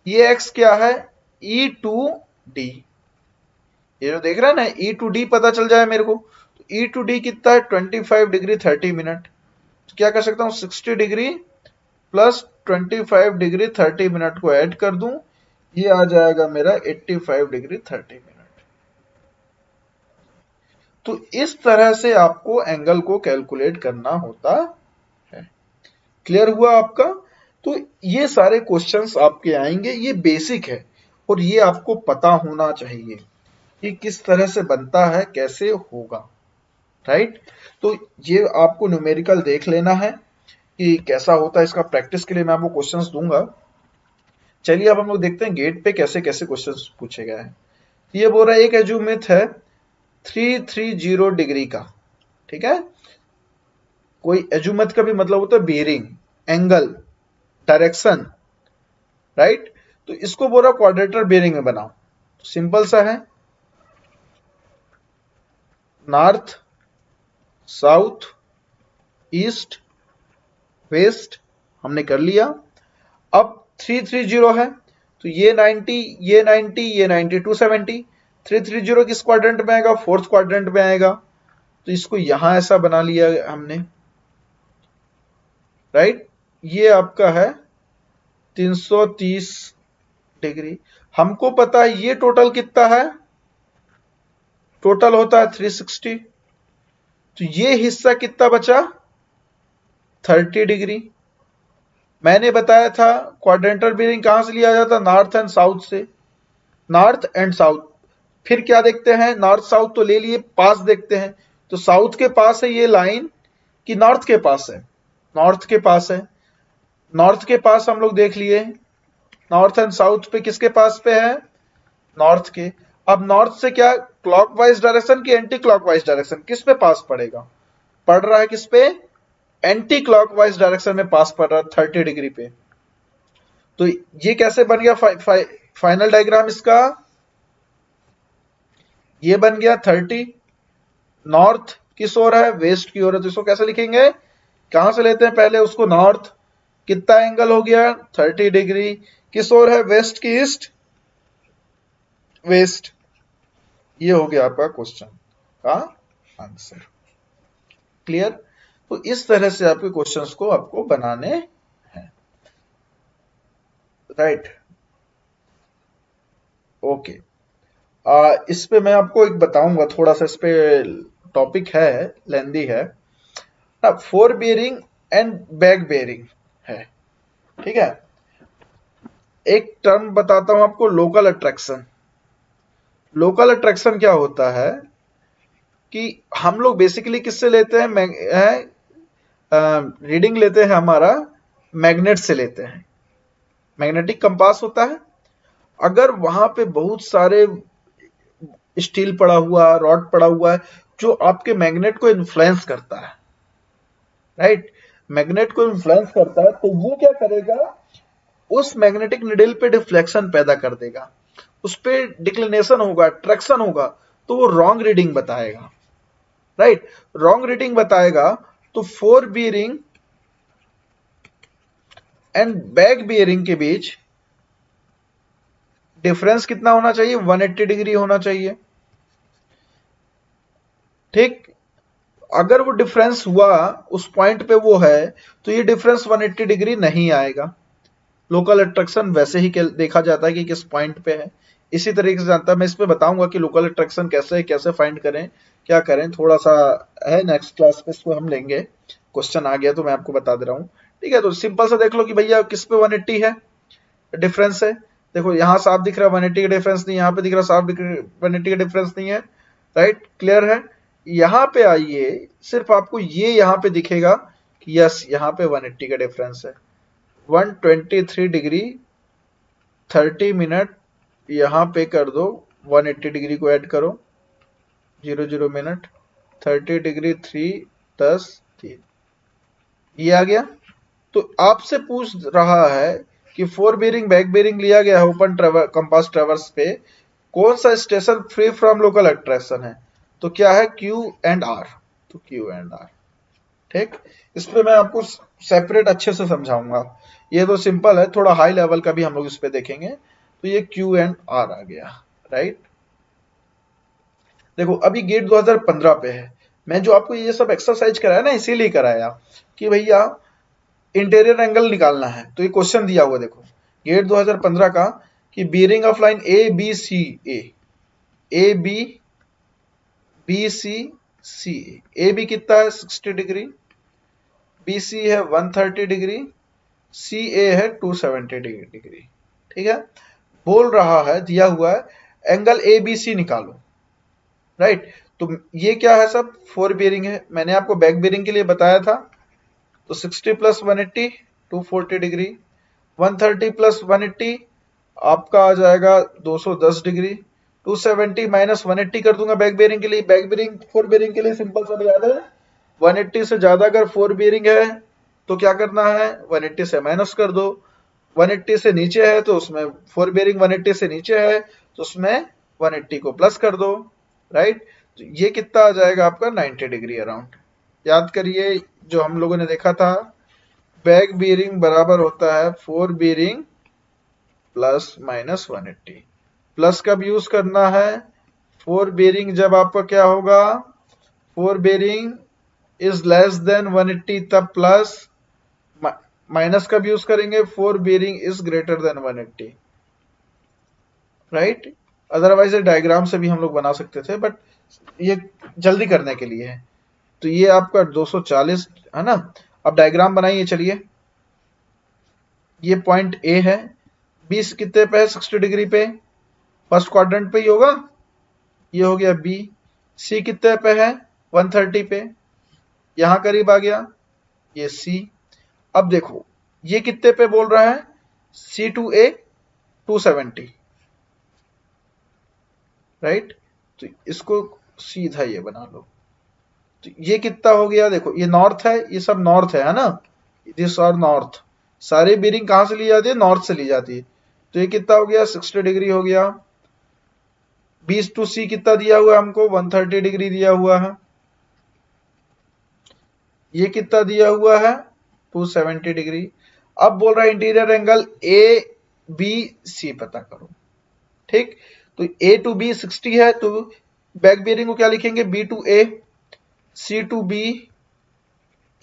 ये x क्या है e टू d, ये जो देख रहा है ना ई टू डी पता चल जाए मेरे को, तो ई टू डी कितना है 25 डिग्री 30 मिनट। तो क्या कर सकता हूं 60 डिग्री प्लस 25 डिग्री 30 मिनट को ऐड कर दूं, ये आ जाएगा मेरा 85 डिग्री 30 मिनट। तो इस तरह से आपको एंगल को कैलकुलेट करना होता है। क्लियर हुआ आपका। तो ये सारे क्वेश्चंस आपके आएंगे, ये बेसिक है और ये आपको पता होना चाहिए कि किस तरह से बनता है, कैसे होगा, राइट। तो ये आपको न्यूमेरिकल देख लेना है कि कैसा होता है, इसका प्रैक्टिस के लिए मैं आपको क्वेश्चंस दूंगा। चलिए अब हम लोग देखते हैं गेट पे कैसे कैसे क्वेश्चंस पूछे गए हैं। ये बोल रहा है एक एजुमिथ है 330 डिग्री का, ठीक है। कोई एजुमिथ का भी मतलब होता है बेरिंग, एंगल, डायरेक्शन, राइट। तो इसको बोल रहा क्वाड्रेटर बेरिंग में बनाओ, सिंपल सा है, नॉर्थ साउथ ईस्ट वेस्ट हमने कर लिया। अब 330 है तो ये 90 ये 90 ये 90 270, 330 किस क्वाड्रेंट में आएगा, फोर्थ क्वाड्रेंट में आएगा, तो इसको यहां ऐसा बना लिया हमने, राइट। ये आपका है 330 डिग्री। हमको पता है ये टोटल कितना है, टोटल होता है 360, तो ये हिस्सा कितना बचा 30 डिग्री। मैंने बताया था क्वाड्रेंटल बेरिंग कहां से लिया जाता, नॉर्थ एंड साउथ से, नॉर्थ एंड साउथ। फिर क्या देखते हैं, नॉर्थ साउथ तो ले लिए, पास देखते हैं, तो साउथ के पास है ये लाइन कि नॉर्थ के पास है, नॉर्थ के पास है, नॉर्थ के पास हम लोग देख लिए, नॉर्थ एंड साउथ पे किसके पास पे है, नॉर्थ के। अब नॉर्थ से क्या क्लॉकवाइज डायरेक्शन की एंटी क्लॉकवाइज डायरेक्शन, किस पे पास पड़ेगा, पड़ रहा है किस पे, एंटी क्लॉकवाइज डायरेक्शन में पास पड़ रहा है 30 डिग्री पे। तो ये कैसे बन गया फाइनल डायग्राम इसका, ये बन गया 30, नॉर्थ किस ओर है, वेस्ट की ओर है, तो इसको कैसे लिखेंगे, कहां से लेते हैं पहले उसको, नॉर्थ, कितना एंगल हो गया 30 डिग्री, किस ओर है, वेस्ट की ईस्ट, वेस्ट। ये हो गया आपका क्वेश्चन का आंसर। क्लियर। तो इस तरह से आपके क्वेश्चंस को आपको बनाने हैं, राइट। ओके। इस पे मैं आपको एक बताऊंगा, थोड़ा सा इस पे टॉपिक है, लेंदी है। Four bearing and back bearing है, ठीक है। एक टर्म बताता हूं आपको, लोकल अट्रैक्शन। लोकल अट्रैक्शन क्या होता है कि हम लोग बेसिकली किससे लेते हैं, रीडिंग लेते हैं हमारा मैग्नेट से लेते हैं। मैग्नेटिक कंपास होता है, अगर वहां पे बहुत सारे स्टील पड़ा हुआ, रॉड पड़ा हुआ है जो आपके मैग्नेट को इन्फ्लुएंस करता है, राइट, मैग्नेट को इन्फ्लुएंस करता है, तो वो क्या करेगा, उस मैग्नेटिक निडल पे डिफ्लेक्शन पैदा कर देगा, उस पे डिक्लिनेशन होगा, अट्रैक्शन होगा, तो वो रॉन्ग रीडिंग बताएगा, राइट। रॉन्ग रीडिंग बताएगा तो four bearing and back bearing के बीच डिफरेंस कितना होना चाहिए, 180 डिग्री होना चाहिए, ठीक। अगर वो डिफरेंस हुआ, उस पॉइंट पे वो है, तो ये डिफरेंस 180 डिग्री नहीं आएगा। लोकल अट्रैक्शन वैसे ही देखा जाता है कि किस पॉइंट पे है, इसी तरीके से जानता है। मैं इस पे बताऊंगा कि लोकल अट्रैक्शन कैसे फाइंड करें, क्या करें, थोड़ा सा है, नेक्स्ट क्लास पे इसको हम लेंगे। क्वेश्चन आ गया तो मैं आपको बता दे रहा हूँ, ठीक है। तो सिंपल सा देख लो कि भैया किस पे 180 है, डिफरेंस है। देखो यहाँ साफ दिख रहा है 180 का डिफरेंस नहीं, यहाँ पे दिख रहा है साफ 180 का डिफरेंस नहीं है, राइट, क्लियर है। यहाँ पे आइए, सिर्फ आपको ये यहाँ पे दिखेगा कि यस यहाँ पे 180 का डिफरेंस है। 123 डिग्री 30 मिनट यहाँ पे कर दो, 180 डिग्री को ऐड करो, 00 मिनट, 30 डिग्री 3 10 3, ये आ गया। तो आपसे पूछ रहा है कि फोर बेरिंग बैक बेरिंग लिया गया है ओपन कंपास ट्रेवर्स पे, कौन सा station free from local attraction है, तो क्या है, क्यू एंड आर, तो क्यू एंड आर, ठीक। इस पे मैं आपको सेपरेट अच्छे से समझाऊंगा, ये तो सिंपल है, थोड़ा हाई लेवल का भी हम लोग इस पे देखेंगे। तो ये क्यू एंड आर आ गया, राइट। देखो अभी गेट 2015 पे है, मैं जो आपको ये सब एक्सरसाइज कराया ना इसीलिए कराया कि भैया इंटीरियर एंगल निकालना है, तो ये क्वेश्चन दिया हुआ देखो गेट 2015 का कि bearing of line A B C, A B B C C, A B कितना है 60 डिग्री, बी सी है 130 डिग्री, सी ए है 270 डिग्री, ठीक है। बोल रहा है, दिया हुआ है एंगल ए बी सी निकालो, राइट। तो ये क्या है, सब फोर बेरिंग है, मैंने आपको बैक बेरिंग के लिए बताया था। तो 60 प्लस 180 240 डिग्री, 130 प्लस 180 आपका आ जाएगा 210 डिग्री, 270 माइनस 180 कर दूंगा बैक बेरिंग के लिए। बैक बेरिंग फोर बेरिंग के लिए सिंपल सा याद है, 180 से ज्यादा अगर फोर बेरिंग है तो क्या करना है, 180 से माइनस कर दो, 180 से नीचे है तो उसमें फोर बेरिंग 180 से नीचे है तो उसमें 180 को प्लस कर दो, राइट। तो ये कितना आ जाएगा आपका 90 डिग्री अराउंड। याद करिए जो हम लोगों ने देखा था, बैक बीयरिंग बराबर होता है four bearing plus minus 180। Plus कब यूज करना है, फोर बीयरिंग जब आपका क्या होगा, four bearing is less than 180 तब प्लस, माइनस कब यूज करेंगे, four bearing is greater than 180, right. Otherwise diagram से भी हम लोग बना सकते थे, बट ये जल्दी करने के लिए है। तो ये आपका 240 है ना। अब डायग्राम बनाइए, चलिए। ये पॉइंट ए है, 20 कितने पे है, 60 डिग्री पे, फर्स्ट क्वाड्रेंट पे ही होगा, ये हो गया बी। सी कितने पे है, 130 पे, यहां करीब आ गया, ये सी। अब देखो ये कितने पे बोल रहा है, सी टू ए 270, राइट। तो इसको सीधा ये बना लो, तो ये कितना हो गया, देखो ये नॉर्थ है, ये सब नॉर्थ है ना, दिस और नॉर्थ, सारी बीरिंग कहां से ली जाती है, नॉर्थ से ली जाती है। तो ये कितना हो गया 60 डिग्री हो गया। 20 टू सी कितना दिया हुआ है हमको, 130 डिग्री दिया हुआ है। ये कितना दिया हुआ है, 270 डिग्री। अब बोल रहा है interior angle A B C पता करो, ठीक। तो ए टू बी 60 है, तो बैक बियरिंग को क्या लिखेंगे, B to A, C to B,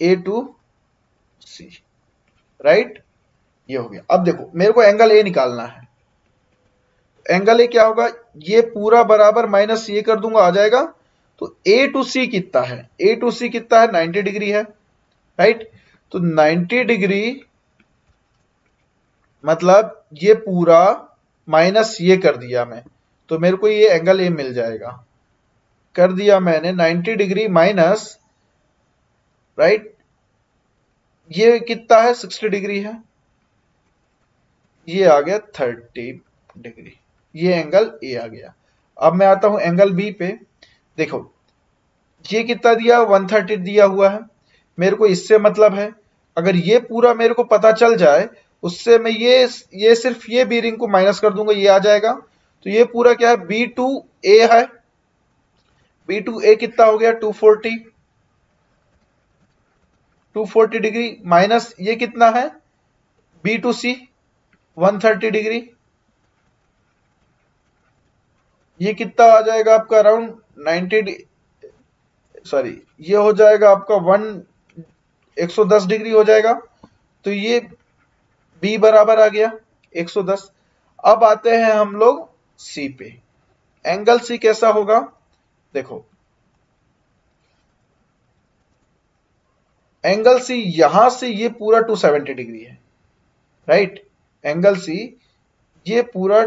A to C, right. ये हो गया। अब देखो मेरे को एंगल ए निकालना है, एंगल ए क्या होगा, ये पूरा बराबर माइनस ये कर दूंगा, आ जाएगा। तो ए टू सी कितना है, ए टू सी कितना है, 90 डिग्री है, राइट। तो 90 डिग्री मतलब ये पूरा माइनस ये कर दिया मैं, तो मेरे को ये एंगल ए मिल जाएगा। कर दिया मैंने 90 डिग्री माइनस, राइट, ये कितना है, 60 डिग्री है, ये आ गया 30 डिग्री, ये एंगल ए आ गया। अब मैं आता हूं एंगल बी पे। देखो ये कितना दिया, 130 दिया हुआ है, मेरे को इससे मतलब है, अगर ये पूरा मेरे को पता चल जाए, उससे मैं ये सिर्फ ये बीरिंग को माइनस कर दूंगा, ये आ जाएगा। तो ये पूरा क्या है, बी टू ए है, बी टू ए कितना हो गया, 240 डिग्री माइनस ये कितना है, बी टू सी 130 डिग्री, ये कितना आ जाएगा आपका, अराउंड 90, सॉरी ये हो जाएगा आपका 110 डिग्री हो जाएगा। तो ये बी बराबर आ गया 110। अब आते हैं हम लोग सी पे। एंगल सी कैसा होगा, देखो एंगल सी यहां से ये पूरा 270 डिग्री है, राइट। एंगल सी ये पूरा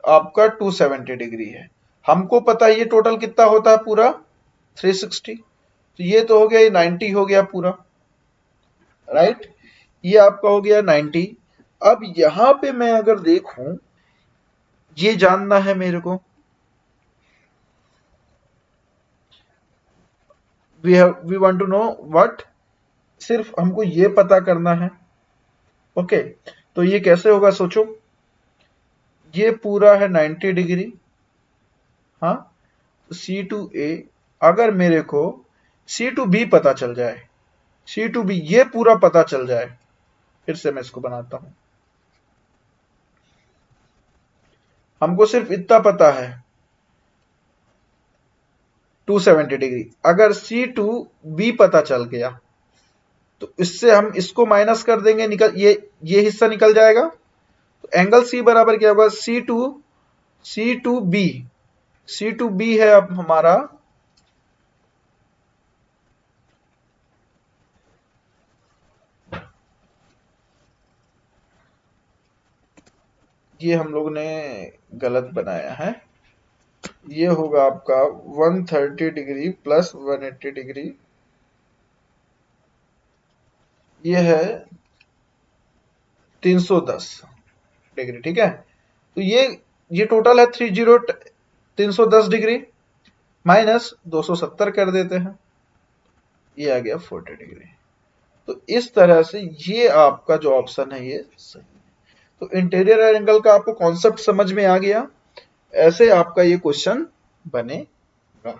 आपका 270 डिग्री है, हमको पता है ये टोटल कितना होता है पूरा 360। तो ये तो हो गया, ये 90 हो गया पूरा, राइट, ये आपका हो गया 90। अब यहां पे मैं अगर देखूं, ये जानना है मेरे को, we want to know what, सिर्फ हमको ये पता करना है, ओके। तो ये कैसे होगा, सोचो, ये पूरा है 90 डिग्री, हाँ, सी टू ए, अगर मेरे को सी टू बी पता चल जाए, सी टू बी ये पूरा पता चल जाए, फिर से मैं इसको बनाता हूं, हमको सिर्फ इतना पता है 270 डिग्री, अगर सी टू बी पता चल गया तो इससे हम इसको माइनस कर देंगे, निकल ये हिस्सा निकल जाएगा। तो एंगल सी बराबर क्या होगा, सी टू बी है अब हमारा, ये हम लोग ने गलत बनाया है, ये होगा आपका 130 डिग्री प्लस 180 डिग्री, ये है 310 डिग्री, ठीक है। तो ये टोटल है 310 डिग्री माइनस 270 कर देते हैं, ये आ गया 40 डिग्री। तो इस तरह से ये आपका जो ऑप्शन है ये सही है। तो इंटीरियर एंगल का आपको कॉन्सेप्ट समझ में आ गया, ऐसे आपका ये क्वेश्चन बनेगा,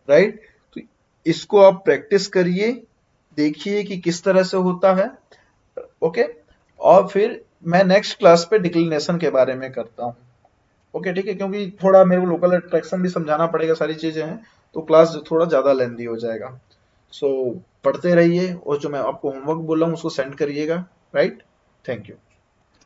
राइट। तो इसको आप प्रैक्टिस करिए, देखिए कि किस तरह से होता है, ओके। और फिर मैं नेक्स्ट क्लास पे डिक्लिनेशन के बारे में करता हूँ, ओके, ठीक है, क्योंकि थोड़ा मेरे को लोकल अट्रैक्शन भी समझाना पड़ेगा, सारी चीजें हैं, तो क्लास थोड़ा ज्यादा लेंदी हो जाएगा। सो पढ़ते रहिए, और जो मैं आपको होमवर्क बोला हूँ उसको सेंड करिएगा, राइट। Thank you.